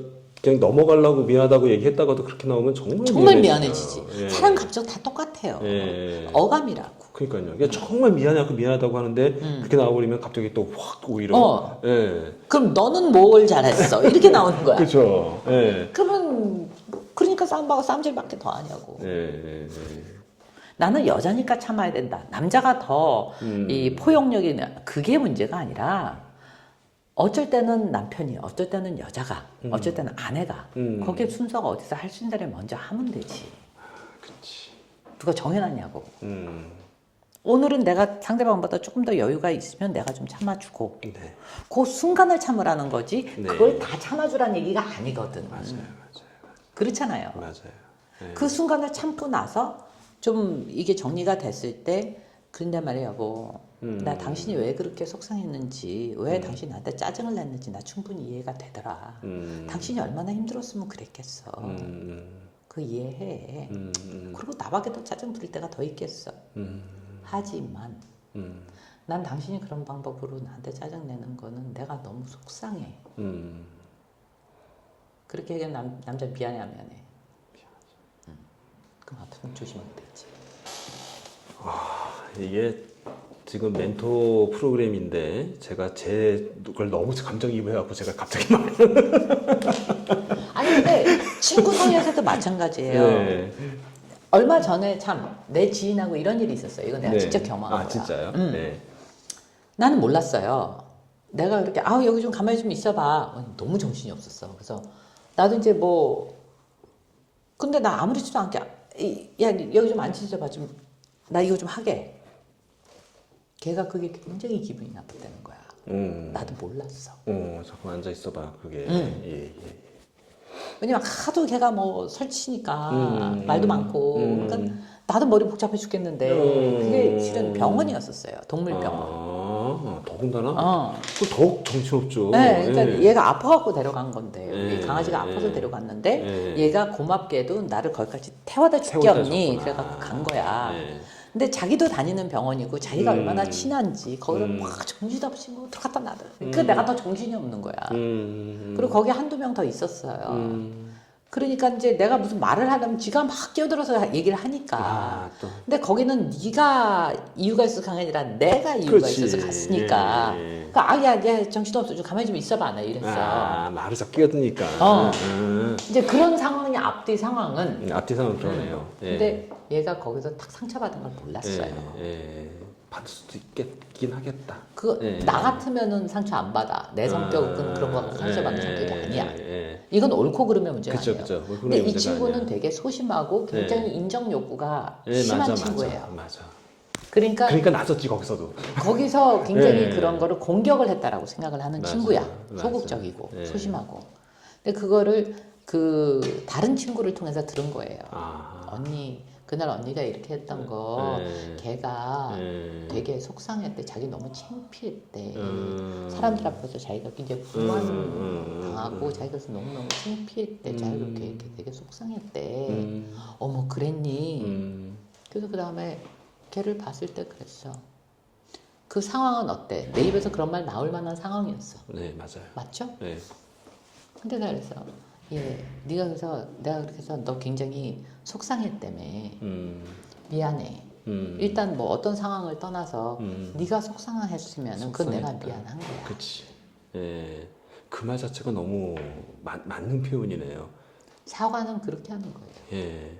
그냥 넘어가려고 미안하다고 얘기했다가도 그렇게 나오면 정말 미안해지죠. 미안해지지. 예. 사람 감정 다 똑같아요. 예. 어감이라고. 그러니까요. 그냥 정말 미안하다고 하는데 그렇게 나와버리면 갑자기 또 확 오히려. 예. 그럼 너는 뭘 잘했어? 이렇게 나오는 거야. 그렇죠. 예. 그러면 그러니까 싸움질밖에 더 하냐고. 예. 나는 여자니까 참아야 된다. 남자가 더 이 포용력이 그게 문제가 아니라 어쩔 때는 남편이, 어쩔 때는 여자가, 어쩔 때는 아내가 거기에 순서가 어디서 할 수 있는 대로 먼저 하면 되지. 그렇지. 누가 정해놨냐고. 오늘은 내가 상대방보다 조금 더 여유가 있으면 내가 좀 참아주고 네. 그 순간을 참으라는 거지 네. 그걸 다 참아주라는 얘기가 아니거든. 맞아요. 그렇잖아요. 맞아요. 예. 그 순간을 참고 나서 좀 이게 정리가 됐을 때 그런데 말이에요 여보 나 당신이 왜 그렇게 속상했는지 왜 당신이 나한테 짜증을 냈는지 나 충분히 이해가 되더라. 당신이 얼마나 힘들었으면 그랬겠어. 그 이해해. 그리고 나밖에 더 짜증 부릴 때가 더 있겠어. 하지만 난 당신이 그런 방법으로 나한테 짜증 내는 거는 내가 너무 속상해. 그렇게 얘기하면 남자 미안해 안 미안해? 그럼 앞으로 조심하게 되지. 이게 지금 멘토 프로그램인데 제가 걸 너무 감정이입해갖고 제가 갑자기 막. 아니 근데 친구 사이에서도 마찬가지예요. 네. 얼마 전에 참 내 지인하고 이런 일이 있었어요. 이건 내가 네. 직접 경험한 거야. 진짜요? 네. 나는 몰랐어요. 내가 그렇게 여기 좀 가만히 좀 있어봐. 너무 정신이 없었어. 그래서 나도 이제 뭐 근데 나 아무렇지도 않게 야 여기 좀 앉으셔봐 좀 나 이거 좀 하게. 걔가 그게 굉장히 기분이 나쁘다는 거야. 나도 몰랐어. 잠깐 앉아 있어봐. 그게. 예. 왜냐면 하도 걔가 뭐 설치니까 말도 많고 그러니까 나도 머리 복잡해 죽겠는데 그게 실은 병원이었었어요. 동물병원. 더군다나? 그 더욱 정신없죠. 네, 그러니까 예. 얘가 아파갖고 데려간 건데 우리 예, 강아지가 아파서 예. 데려갔는데 예. 얘가 고맙게도 나를 거기까지 태워다 줄게 태워다 없니? 줬구나. 그래갖고 간 거야. 예. 근데 자기도 다니는 병원이고 자기가 얼마나 친한지 거기를 막 정신없이 뭐 들어갔다 나들. 그 내가 더 정신이 없는 거야. 그리고 거기 한두 명 더 있었어요. 그러니까 이제 내가 무슨 말을 하려면 지가 막 끼어들어서 얘기를 하니까. 또. 근데 거기는 네가 이유가 있어서 간 게 아니라 내가 이유가 그렇지. 있어서 갔으니까. 예, 예. 그러니까 야 정신없어 좀 가만히 좀 있어봐 나 이랬어. 말을 자 끼어드니까. 이제 그런 상황이 앞뒤 상황은. 앞뒤 상황 그러네요. 예. 근데 얘가 거기서 탁 상처받은 걸 몰랐어요. 예. 받을 수도 있긴 하겠다. 나 같으면은 상처 안 받아. 내 성격은 그런 거 상처받는 성격이 아니야. 이건 옳고 그름의 문제가 그쵸, 아니에요. 그쵸. 근데 이 문제가 친구는 아니야. 되게 소심하고 굉장히 인정 욕구가 심한 친구예요. 맞아. 그러니까 나섰지 거기서도. 거기서 굉장히 예. 그런 거를 공격을 했다라고 생각을 하는 맞아. 친구야. 맞아. 소극적이고 예. 소심하고. 근데 그거를 그 다른 친구를 통해서 들은 거예요. 언니 그날 언니가 이렇게 했던 거 걔가 되게 속상했대. 자기 너무 창피했대. 사람들 앞에서 자기가 굉장히 불만 당하고 자기가 그래서 너무너무 창피했대. 자기가 이렇게 되게 속상했대. 어머 그랬니? 그래서 그 다음에 걔를 봤을 때 그랬어. 그 상황은 어때? 내 입에서 그런 말 나올 만한 상황이었어. 네, 맞아요. 맞죠? 네. 근데 내가 그래서 네가 그래서 내가 그렇게 해서 너 굉장히 속상했다며. 미안해. 일단 뭐 어떤 상황을 떠나서 네가 속상했으면 그건 내가 미안한 거야. 그치. 예. 그 말 자체가 너무 맞는 표현이네요. 사과는 그렇게 하는 거예요. 예.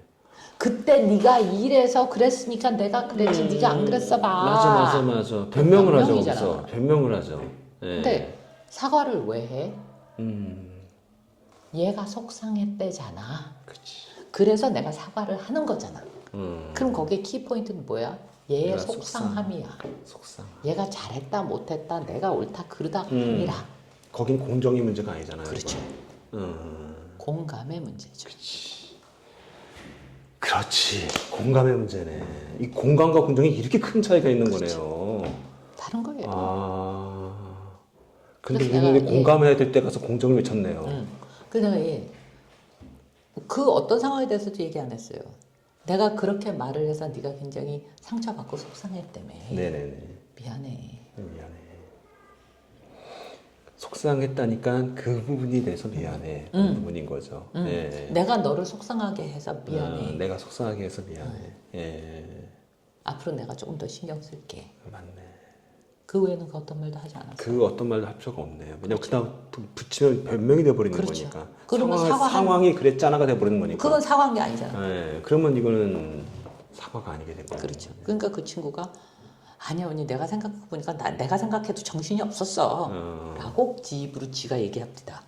그때 네가 이래서 그랬으니까 내가 그랬지 네가 안 그랬어 봐. 맞아. 변명을 하죠. 변명이잖아. 거기서. 변명을 하죠. 예. 근데 사과를 왜 해? 음. 얘가 속상했대잖아. 그치. 그래서 내가 사과를 하는 거잖아. 음. 그럼 거기에 키포인트는 뭐야? 얘의 얘가 속상함이야. 속상. 얘가 잘했다 못했다 내가 옳다 그르다가 아니라. 거긴 공정의 문제가 아니잖아요. 그렇죠. 공감의 문제죠. 그렇지. 공감의 문제네. 이 공감과 공정이 이렇게 큰 차이가 있는 그렇죠. 거네요. 다른 거예요. 아. 근데 그래서 우리는 내가 공감해야 될 때 가서 공정을 외쳤네요. 그래서 그 어떤 상황에 대해서도 얘기 안 했어요. 내가 그렇게 말을 해서 네가 굉장히 상처받고 속상했다며. 네네네. 미안해. 속상했다니까 그 부분이 돼서 미안해. 그 부분인 거죠. 네. 내가 너를 속상하게 해서 미안해. 내가 속상하게 해서 미안해. 예. 앞으로 내가 조금 더 신경 쓸게. 맞네. 그 외에는 그 어떤 말도 하지 않았어요. 그 어떤 말도 할 필요가 없네요. 왜냐면 그다음 붙이면 변명이 돼버리는 그렇죠. 거니까. 그러면 상황이 그랬잖아가 돼버리는 거니까. 그건 사과한 게 아니잖아. 예. 그러면 이거는 사과가 아니게 된 거예요. 그렇죠. 그러니까 그 친구가 아니야 언니 내가 생각해보니까 내가 생각해도 정신이 없었어. 라고 지 입으로 지가 얘기합니다.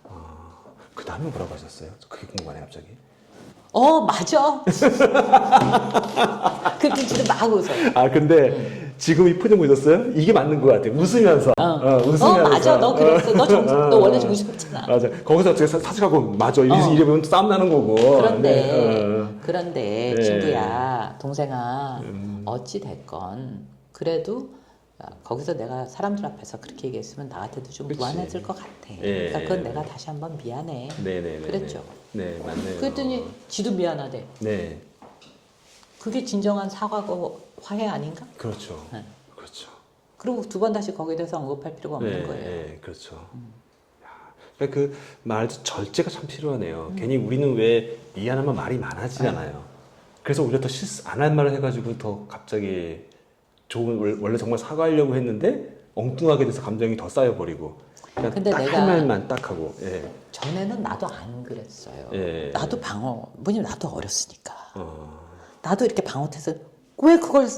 그 다음에 뭐라고 하셨어요? 그게 궁금하네 갑자기. 맞아. 그때 진짜 막 웃어. 근데 지금 이 표정 보셨어요? 이게 맞는 것 같아요. 웃으면서. 웃으면서. 맞아. 너 그랬어. 너 원래 정신없잖아. 맞아. 거기서 어떻게 사직하고 맞아. 이래 보면 싸움 나는 거고. 그런데 네. 친구야, 동생아, 어찌 됐건 그래도 거기서 내가 사람들 앞에서 그렇게 얘기했으면 나한테도 좀 그치. 무안해질 것 같아. 예. 그러니까 그건 내가 다시 한번 미안해. 네네네. 그랬죠. 네, 맞네요. 그랬더니 지도 미안하대. 네. 그게 진정한 사과고 화해 아닌가? 그렇죠. 네. 그렇죠. 그리고 두 번 다시 거기에 대해서 언급할 필요가 없는 거예요. 네, 그렇죠. 야, 그러니까 그 말도 절제가 참 필요하네요. 괜히 우리는 왜 미안하면 말이 많아지잖아요. 그래서 오히려 더 실수 안 할 말을 해가지고 더 갑자기 원래 정말 사과하려고 했는데 엉뚱하게 돼서 감정이 더 쌓여버리고 그냥 근데 딱 내가 할 말만 딱 하고. 예. 전에는 나도 안 그랬어요. 예. 나도 뭐냐면 나도 어렸으니까. 나도 이렇게 방어태서 왜 그걸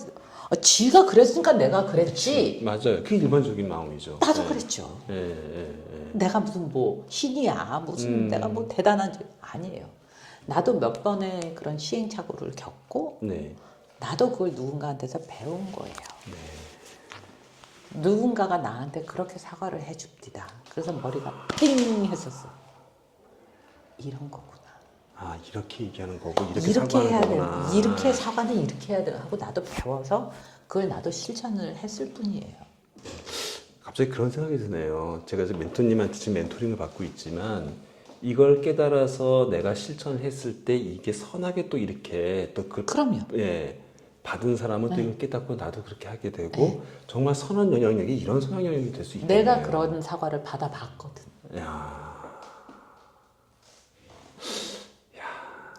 지가 그랬으니까 내가 그랬지. 맞아요. 그게 일반적인 마음이죠. 나도 그랬죠. 내가 무슨 뭐 신이야 무슨 내가 뭐 대단한 아니에요. 나도 몇 번의 그런 시행착오를 겪고 네. 나도 그걸 누군가한테서 배운 거예요. 누군가가 나한테 그렇게 사과를 해줍디다. 그래서 머리가 띵 했었어. 이런 거구나. 이렇게 얘기하는 거고 이렇게 이렇게 사과하는 해야 거구나. 돼. 이렇게 사과는 이렇게 해야 돼. 하고 나도 배워서 그걸 나도 실천을 했을 뿐이에요. 갑자기 그런 생각이 드네요. 제가 지금 멘토님한테 지금 멘토링을 받고 있지만 이걸 깨달아서 내가 실천을 했을 때 이게 선하게 또 이렇게 또 그럼요. 예. 받은 사람은 또 이걸 깨닫고 나도 그렇게 하게 되고 정말 선한 영향력이 이런 선한 영향력이 될 수 있겠네요. 내가 그런 사과를 받아봤거든. 야.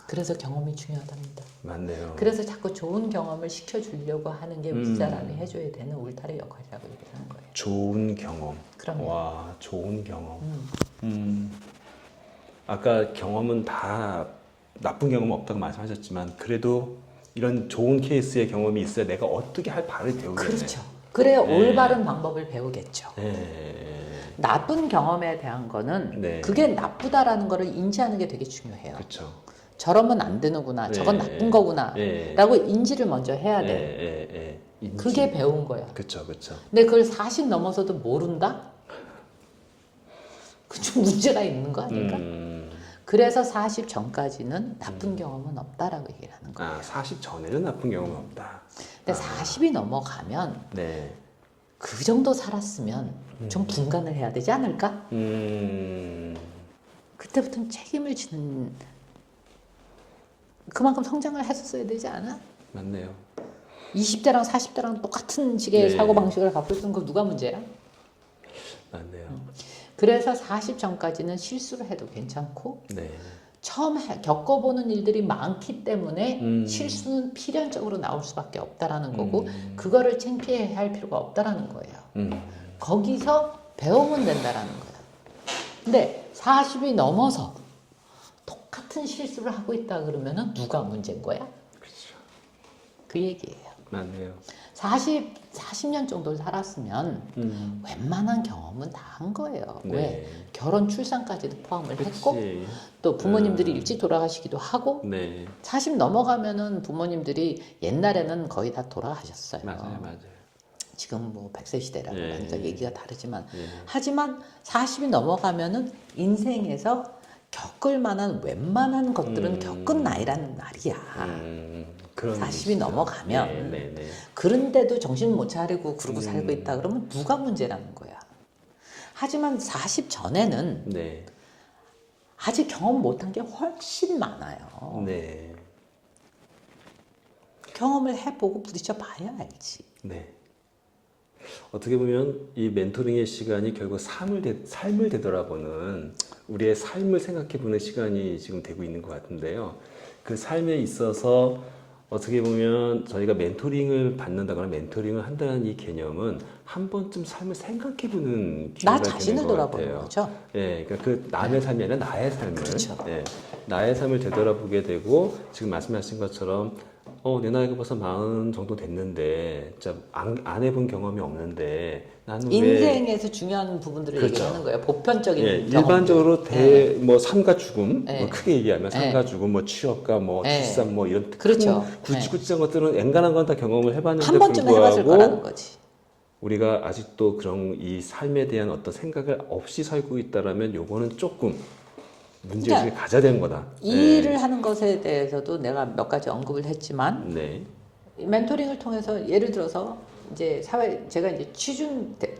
그래서 경험이 중요하답니다. 맞네요. 그래서 자꾸 좋은 경험을 시켜주려고 하는 게 윗사람이 해줘야 되는 울타리 역할이라고 얘기하는 거예요. 좋은 경험. 그럼요. 와, 좋은 경험. 아까 경험은 다 나쁜 경험은 없다고 말씀하셨지만 그래도 이런 좋은 케이스의 경험이 있어야 내가 어떻게 할 바를 배우겠네. 그렇죠. 그래야 올바른 방법을 배우겠죠. 네. 나쁜 경험에 대한 거는 네. 그게 나쁘다라는 거를 인지하는 게 되게 중요해요. 그렇죠. 저러면 안 되는구나. 저건 나쁜 거구나. 라고 인지를 먼저 해야 돼. 그게 배운 거야. 그렇죠. 그렇죠. 근데 그걸 40 넘어서도 모른다? 그 좀 문제가 있는 거 아닌가? 그래서 40 전까지는 나쁜 경험은 없다라고 얘기를 하는 거예요. 40 전에는 나쁜 경험은 없다. 근데 40이 넘어가면 네. 그 정도 살았으면 좀 분간을 해야 되지 않을까? 그때부터는 책임을 지는 그만큼 성장을 했었어야 되지 않아? 맞네요. 20대랑 40대랑 똑같은 식의 네. 사고방식을 갖고 있는 거 누가 문제야? 맞네요. 그래서 40 전까지는 실수를 해도 괜찮고 네. 처음 겪어보는 일들이 많기 때문에 실수는 필연적으로 나올 수밖에 없다라는 거고 그거를 창피해 할 필요가 없다라는 거예요. 거기서 배우면 된다라는 거예요. 근데 40이 넘어서 똑같은 실수를 하고 있다 그러면은 누가 문제인 거야? 그렇죠. 그 얘기예요. 맞네요. 40년 정도 살았으면 웬만한 경험은 다 한 거예요. 네. 왜? 결혼, 출산까지도 포함을 그치. 했고 또 부모님들이 일찍 돌아가시기도 하고 네. 40 넘어가면은 부모님들이 옛날에는 거의 다 돌아가셨어요. 맞아요. 맞아요. 지금 뭐 100세 시대라고 네. 하니까 얘기가 다르지만 네. 하지만 40이 넘어가면은 인생에서 겪을 만한 웬만한 것들은 겪은 나이라는 말이야. 그런 40이 의미죠. 넘어가면 네, 네, 네. 그런데도 정신 못 차리고 그러고 살고 있다 그러면 누가 문제라는 거야. 하지만 40 전에는 네. 아직 경험 못한 게 훨씬 많아요. 네. 경험을 해보고 부딪혀 봐야 알지. 네. 어떻게 보면 이 멘토링의 시간이 결국 삶을 되돌아보는 우리의 삶을 생각해보는 시간이 지금 되고 있는 것 같은데요. 그 삶에 있어서 어떻게 보면 저희가 멘토링을 받는다거나 멘토링을 한다는 이 개념은 한 번쯤 삶을 생각해보는 나 기회가 자신을 되는 것 돌아보는 같아요. 거죠. 예, 그러니까 그 남의 삶이 아니라 나의 삶을, 그렇죠. 예, 나의 삶을 되돌아보게 되고 지금 말씀하신 것처럼 내 나이가 벌써 40 정도 됐는데 진짜 안 해본 경험이 없는데 나는 왜 인생에서 중요한 부분들을 그렇죠. 얘기하는 거예요. 보편적인 예, 경험들. 일반적으로 뭐 삶과 죽음, 네. 뭐 크게 얘기하면 삶과 네. 죽음, 뭐 취업과 뭐 네. 출산, 뭐 이런 그렇죠. 큰 굵직굵직한 것들은 엔간한 건 다 경험을 해봤는데 한 번쯤은 해봤을 거라는 불구하고 거지. 우리가 아직도 그런 이 삶에 대한 어떤 생각을 없이 살고 있다라면 요거는 조금 문제의식을 그러니까 가져야 되는 거다. 이 일을 하는 것에 대해서도 내가 몇 가지 언급을 했지만 네. 이 멘토링을 통해서 예를 들어서 이제 제가 이제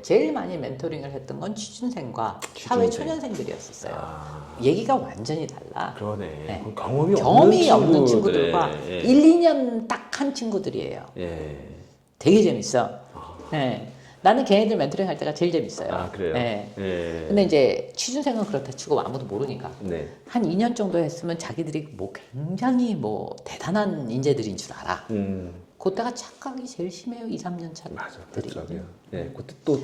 제일 많이 멘토링을 했던 건 취준생과 사회 초년생들이었었어요. 얘기가 완전히 달라. 그러네. 네. 그럼 경험이 없는 친구들과 예. 1, 2년 딱 한 친구들이에요. 예. 되게 재밌어. 네. 나는 걔네들 멘토링 할 때가 제일 재밌어요. 아, 그래요? 네. 예. 근데 이제 취준생은 그렇다 치고 아무도 모르니까 네. 한 2년 정도 했으면 자기들이 뭐 굉장히 뭐 대단한 인재들인 줄 알아. 그때가 착각이 제일 심해요. 2, 3년 차들이. 맞아. 그렇죠. 예. 그때 또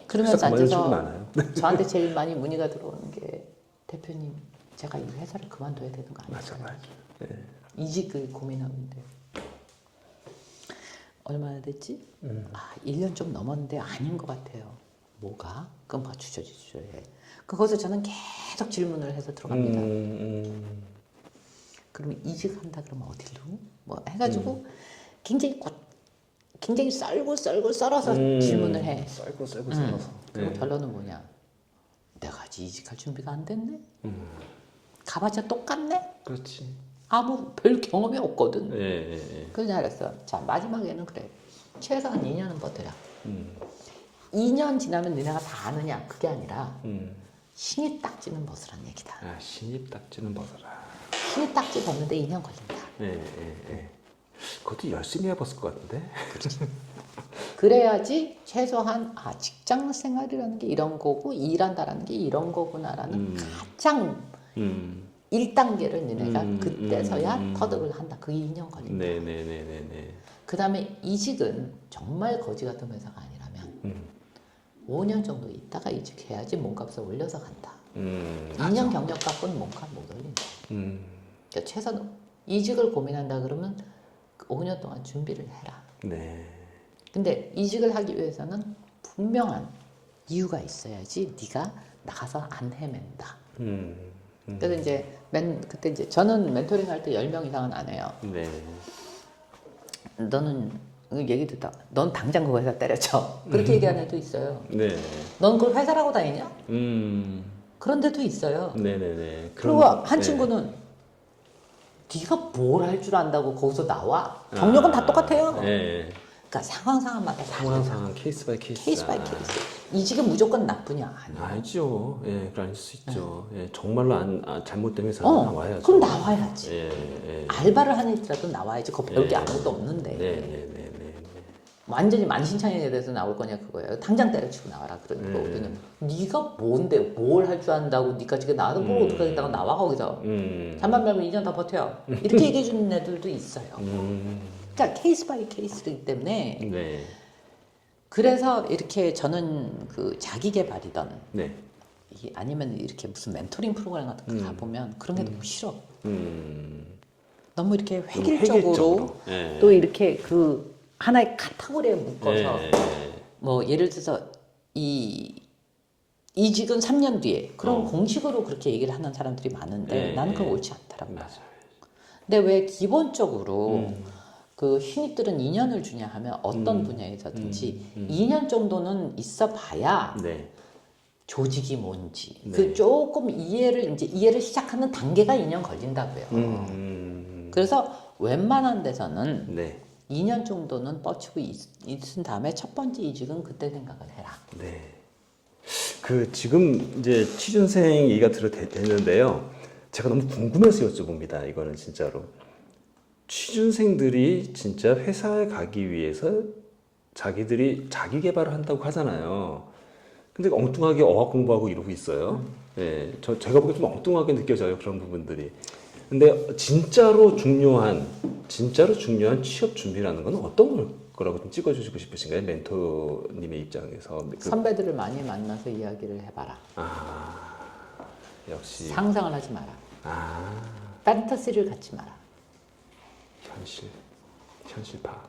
그러면서 그만둔 친구 앉아서 많아요. 저한테 제일 많이 문의가 들어오는 게 대표님 제가 이 회사를 그만둬야 되는 거 맞아, 아니에요? 맞아. 예. 이직을 고민하는데 얼마나 됐지? 1년 좀 넘었는데 아닌 것 같아요. 뭐가? 그럼 주저해. 거기서 저는 계속 질문을 해서 들어갑니다. 그러면 이직한다 그러면 어디로? 뭐 해가지고 굉장히 썰고 썰어서 질문을 해. 썰고 썰어서. 그리고 결론은 뭐냐? 내가 아직 이직할 준비가 안 됐네. 가봤자 똑같네. 그렇지. 아무 별 경험이 없거든. 예. 그래서 알았어. 자 마지막에는 그래. 최소한 2년은 버텨야. 2년 지나면 너네가 다 아느냐? 그게 아니라 신이 딱지는 벗으란 얘기다. 아, 신입 딱지는 벗어라. 신이 딱지 벗는데 2년 걸린다. 예. 그것도 열심히 해봤을 것 같은데. 그래야지 최소한 직장 생활이라는 게 이런 거고 일한다라는 게 이런 거구나라는 가장 1단계를 너네가 그때서야 터득을 한다. 그게 2년 걸린다. 네네네네. 그 다음에 이직은 정말 거지 같은 회사가 아니라면 5년 정도 있다가 이직해야지 몸값을 올려서 간다. 2년 경력 갖고는 몸값 못 올린다. 그러니까 최소한 이직을 고민한다 그러면 5년 동안 준비를 해라. 네. 근데 이직을 하기 위해서는 분명한 이유가 있어야지 네가 나가서 안 헤맨다. 그래서 이제 그때 이제 저는 멘토링 할 때 10명 이상은 안 해요. 네. 너는 얘기 듣다. 넌 당장 그 회사 때려쳐. 그렇게 얘기하는 애도 있어요. 네. 넌 그걸 회사라고 다니냐? 그런 데도 있어요. 네네네. 그리고 한 친구는 네가 뭘 할 줄 안다고 거기서 나와? 경력은 다 똑같아요. 네. 그러니까 상황마다 상황 케이스 바이 케이스. 케이스 바이 케이스. 이직은 무조건 나쁘냐? 아니야. 알죠. 예, 그럴 수 있죠. 예, 정말로 잘못된 회사는 나와야죠. 그럼 나와야지. 예. 알바를 하는 일이라도 나와야지. 그 별게 아무것도 없는데. 네네네네. 완전히 만신창이에 대해서 나올 거냐 그거예요. 당장 때려치고 나와라. 그러니까 우리는 네가 뭔데 뭘 할 줄 안다고 니까 지금 나도 뭘 어떡하겠다고 나와 거기서. 잠만 말면 2년 더 버텨. 이렇게 얘기해 주는 애들도 있어요. 그러니까 케이스 바이 케이스이기 때문에 네. 그래서 이렇게 저는 그 자기 개발이던 네. 아니면 이렇게 무슨 멘토링 프로그램 같은 거 가보면 그런 게 너무 싫어. 너무 이렇게 획일적으로 네. 또 이렇게 그 하나의 카테고리에 묶어서 네. 뭐 예를 들어서 이직은 3년 뒤에 그런 공식으로 그렇게 얘기를 하는 사람들이 많은데 네. 나는 그건 옳지 않더라고요. 맞아요. 근데 왜 기본적으로 그 신입들은 2년을 주냐 하면 어떤 분야에서든지 2년 정도는 있어 봐야 네. 조직이 뭔지 네. 그 조금 이해를 시작하는 단계가 2년 걸린다고요. 그래서 웬만한 데서는 네. 2년 정도는 뻗치고 있은 다음에 첫 번째 이직은 그때 생각을 해라. 네. 그 지금 이제 취준생 얘기가 됐는데요. 제가 너무 궁금해서 여쭤봅니다. 이거는 진짜로. 취준생들이 진짜 회사에 가기 위해서 자기들이 자기 개발을 한다고 하잖아요. 근데 엉뚱하게 어학 공부하고 이러고 있어요. 네, 제가 보기엔 좀 엉뚱하게 느껴져요. 그런 부분들이. 근데 진짜로 중요한 취업 준비라는 건 어떤 거라고 좀 찍어주시고 싶으신가요? 멘토님의 입장에서. 선배들을 많이 만나서 이야기를 해봐라. 아, 역시. 상상을 하지 마라. 아, 판타지를 갖지 마라. 현실파.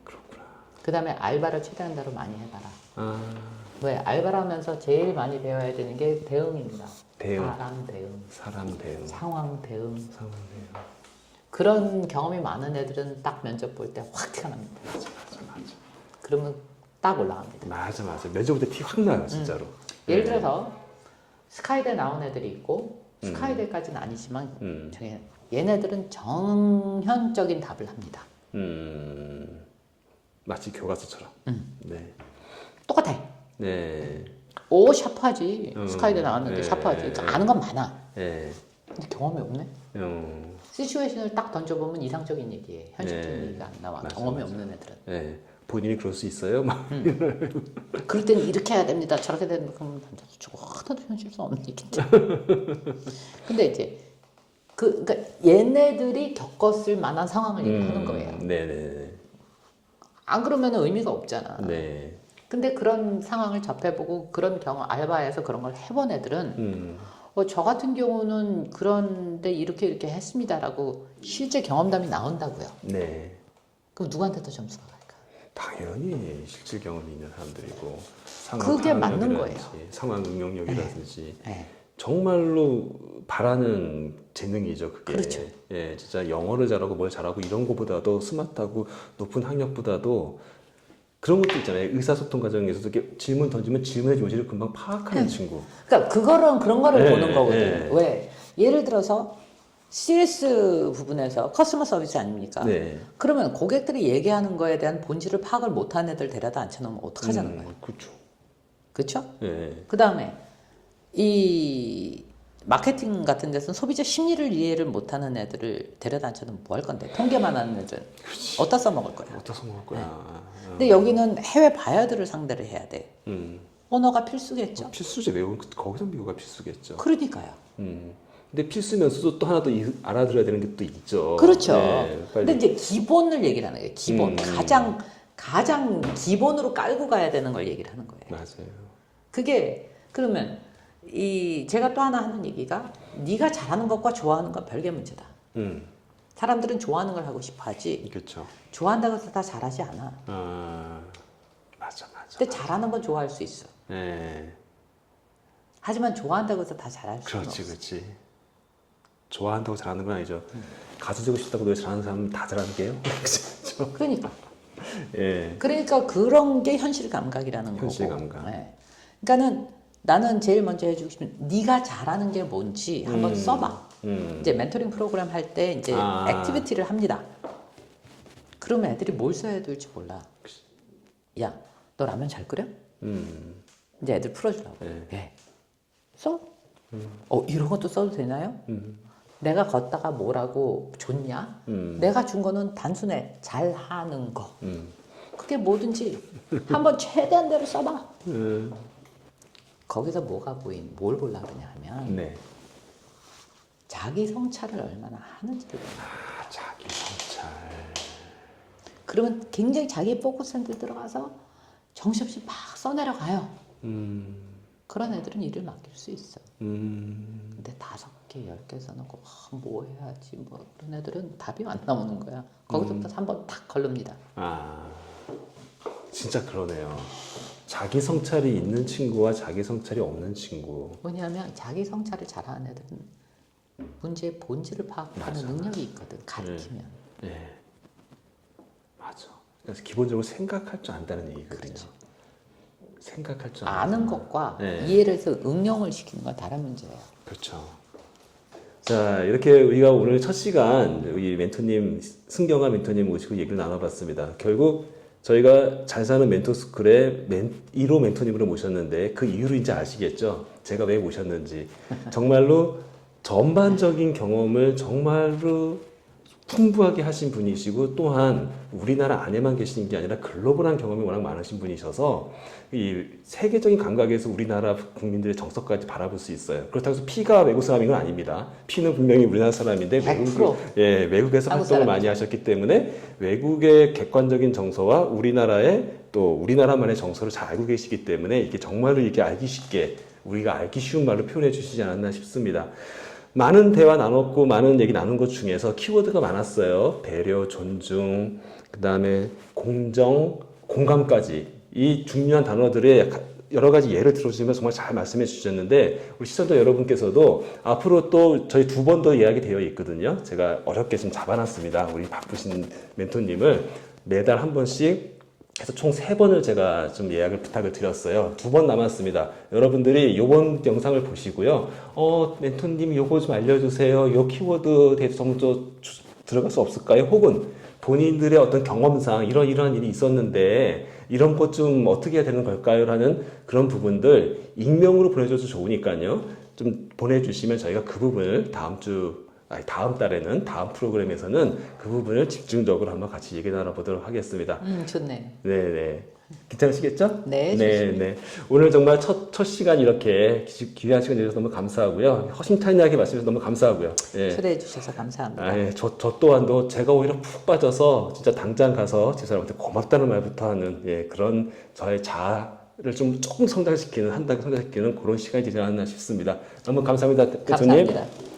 그렇구나. 그 다음에 알바를 최대한 대로 많이 해봐라. 아, 왜? 알바를 하면서 제일 많이 배워야 되는 게 대응입니다. 대응. 사람 대응, 사람 대응. 상황 대응. 그런 경험이 많은 애들은 딱 면접 볼 때 확 티가 납니다. 맞아. 그러면 딱 올라갑니다. 맞아. 면접 볼 때 티 확 나요, 진짜로. 예를 들어서 스카이대 나온 애들이 있고 스카이대까지는 아니지만 얘네들은 정현적인 답을 합니다. 마치 교과서처럼. 네. 똑같아. 네. 오 샤프하지. 스카이대 나왔는데 샤프하지. 그러니까 아는 건 많아. 네. 근데 경험이 없네. 시츄에이션을 딱 던져보면 이상적인 얘기에 현실적인 얘기가 안 나와. 경험이 없는 애들은. 네. 본인이 그럴 수 있어요? 막. 그럴 때는 이렇게 해야 됩니다. 저렇게 되는 그러면 저거 하나도 현실성 없는 얘기인데. 근데 이제 그러니까 얘네들이 겪었을 만한 상황을 얘기하는 거예요. 네네. 안 그러면 의미가 없잖아. 네. 근데 그런 상황을 접해보고 그런 경험 알바에서 그런 걸 해본 애들은 저 같은 경우는 그런데 이렇게 했습니다라고 실제 경험담이 나온다고요. 네. 그럼 누구한테 더 점수가 갈까? 당연히 실질 경험이 있는 사람들이고 그게 맞는 거예요. 상황 응용력이라든지 네. 정말로 바라는 재능이죠. 그게. 그렇죠. 예, 진짜 영어를 잘하고 뭘 잘하고 이런 것보다도 스마트하고 높은 학력보다도 그런 것도 있잖아요. 의사소통 과정에서도 이렇게 질문 던지면 질문의 요지를 금방 파악하는 친구. 그러니까 그런 거를 네, 보는 거거든. 네. 왜? 예를 들어서 CS 부분에서 커스터머 서비스 아닙니까? 네. 그러면 고객들이 얘기하는 거에 대한 본질을 파악을 못하는 애들 데려다 앉혀놓으면 어떡하자는 거예요? 그렇죠. 그렇죠? 네. 그 다음에 이 마케팅 같은 데서는 소비자 심리를 이해를 못하는 애들을 데려다 앉혀놓으면 뭐 할 건데? 통계만 하는 애들 어디다 써먹을 거야? 어디다 써먹을 거야? 근데 여기는 해외 바이어들을 상대를 해야 돼. 음. 언어가 필수겠죠? 필수죠. 외국 거기서 미국가 필수겠죠. 그러니까요. 근데 필수면서도 또 하나 더 알아들어야 되는 게 또 있죠. 그렇죠. 네, 근데 이제 기본을 얘기를 하는 거예요. 기본. 가장 기본으로 깔고 가야 되는 걸 얘기를 하는 거예요. 맞아요. 그게 그러면 제가 또 하나 하는 얘기가 네가 잘하는 것과 좋아하는 건 별개 문제다. 사람들은 좋아하는 걸 하고 싶어 하지. 그렇죠. 좋아한다고 해서 다 잘하지 않아. 맞아. 근데 잘하는 건 좋아할 수 있어. 네. 하지만 좋아한다고 해서 다 잘할 수는 없어. 그렇지. 좋아한다고 잘하는 건 아니죠. 가수 되고 싶다고 노래 잘하는 사람은 다 잘하는 게요. 그렇죠. 그러니까. 예. 그러니까 그런 게 현실 감각이라는 현실 거고. 감각. 네. 그러니까는 나는 제일 먼저 해주고 싶은 네가 잘하는 게 뭔지 한번 써봐. 이제 멘토링 프로그램 할 때 이제 액티비티를 합니다. 그러면 애들이 뭘 써야 될지 몰라. 야, 너 라면 잘 끓여? 이제 애들 풀어주라고. 네. 예. 써? 이런 것도 써도 되나요? 내가 걷다가 뭐라고 줬냐? 내가 준 거는 단순해. 잘하는 거. 그게 뭐든지 한번 최대한 대로 써봐. 거기서 뭐가 뭘 보려고 그러냐 하면 네. 자기 성찰을 얼마나 하는지를 보는 거예요. 자기 성찰. 그러면 굉장히 자기 포커스 센터에 들어가서 정신없이 막 써내려가요. 그런 애들은 일을 맡길 수 있어. 근데 5개, 10개 써놓고 뭐 해야지 뭐 그런 애들은 답이 안 나오는 거야. 거기서부터 한번 탁 걸릅니다. 아, 진짜 그러네요. 자기 성찰이 있는 친구와 자기 성찰이 없는 친구. 뭐냐면 자기 성찰을 잘하는 애들은 문제의 본질을 파악하는 능력이 있거든. 가르치면. 네. 맞아. 그래서 기본적으로 생각할 줄 안다는 얘기거든요. 그렇죠. 생각할 줄 아는 것과 네. 이해를 해서 응용을 시키는 건 다른 문제예요. 그렇죠. 자, 이렇게 우리가 오늘 첫 시간 우리 멘토님, 승경아 멘토님 모시고 얘기를 나눠봤습니다. 결국 저희가 잘 사는 멘토스쿨에 1호 멘토님으로 모셨는데 그 이유를 이제 아시겠죠? 제가 왜 모셨는지. 정말로 전반적인 경험을 정말로 풍부하게 하신 분이시고 또한 우리나라 안에만 계시는 게 아니라 글로벌한 경험이 워낙 많으신 분이셔서 이 세계적인 감각에서 우리나라 국민들의 정서까지 바라볼 수 있어요. 그렇다고 해서 피가 외국 사람인 건 아닙니다. 피는 분명히 우리나라 사람인데 100%. 외국에서 활동을 많이 하셨기 때문에 외국의 객관적인 정서와 우리나라의 또 우리나라만의 정서를 잘 알고 계시기 때문에 이게 정말로 이게 알기 쉽게 우리가 알기 쉬운 말로 표현해 주시지 않았나 싶습니다. 많은 대화 나눴고 많은 얘기 나눈 것 중에서 키워드가 많았어요. 배려, 존중, 그 다음에 공정, 공감까지 이 중요한 단어들의 여러 가지 예를 들어주시면 정말 잘 말씀해 주셨는데 우리 시청자 여러분께서도 앞으로 또 저희 2번 더 예약이 되어 있거든요. 제가 어렵게 좀 잡아놨습니다. 우리 바쁘신 멘토님을 매달 한 번씩 해서 총 3번을 제가 좀 예약을 부탁을 드렸어요. 2번 남았습니다. 여러분들이 요번 영상을 보시고요. 멘토님 요거 좀 알려주세요. 요 키워드 대해서 좀 들어갈 수 없을까요? 혹은 본인들의 어떤 경험상 이런 일이 있었는데 이런 것 좀 어떻게 해야 되는 걸까요? 라는 그런 부분들 익명으로 보내줘도 좋으니까요. 좀 보내주시면 저희가 그 부분을 다음 달에는 다음 프로그램에서는 그 부분을 집중적으로 한번 같이 얘기 나눠보도록 하겠습니다. 좋네. 네네. 괜찮으시겠죠? 네, 네. 오늘 정말 첫 시간 이렇게 귀한 시간 내주셔서 너무 감사하고요. 허심탄회하게 말씀해주셔서 너무 감사하고요. 예. 초대해 주셔서 감사합니다. 예. 저 또한도 제가 오히려 푹 빠져서 진짜 당장 가서 집사람한테 고맙다는 말부터 하는 그런 저의 자아를 조금 성장시키는 한 단계 성장시키는 그런 시간이 되지 않았나 싶습니다. 너무 감사합니다, 대표님. 감사합니다.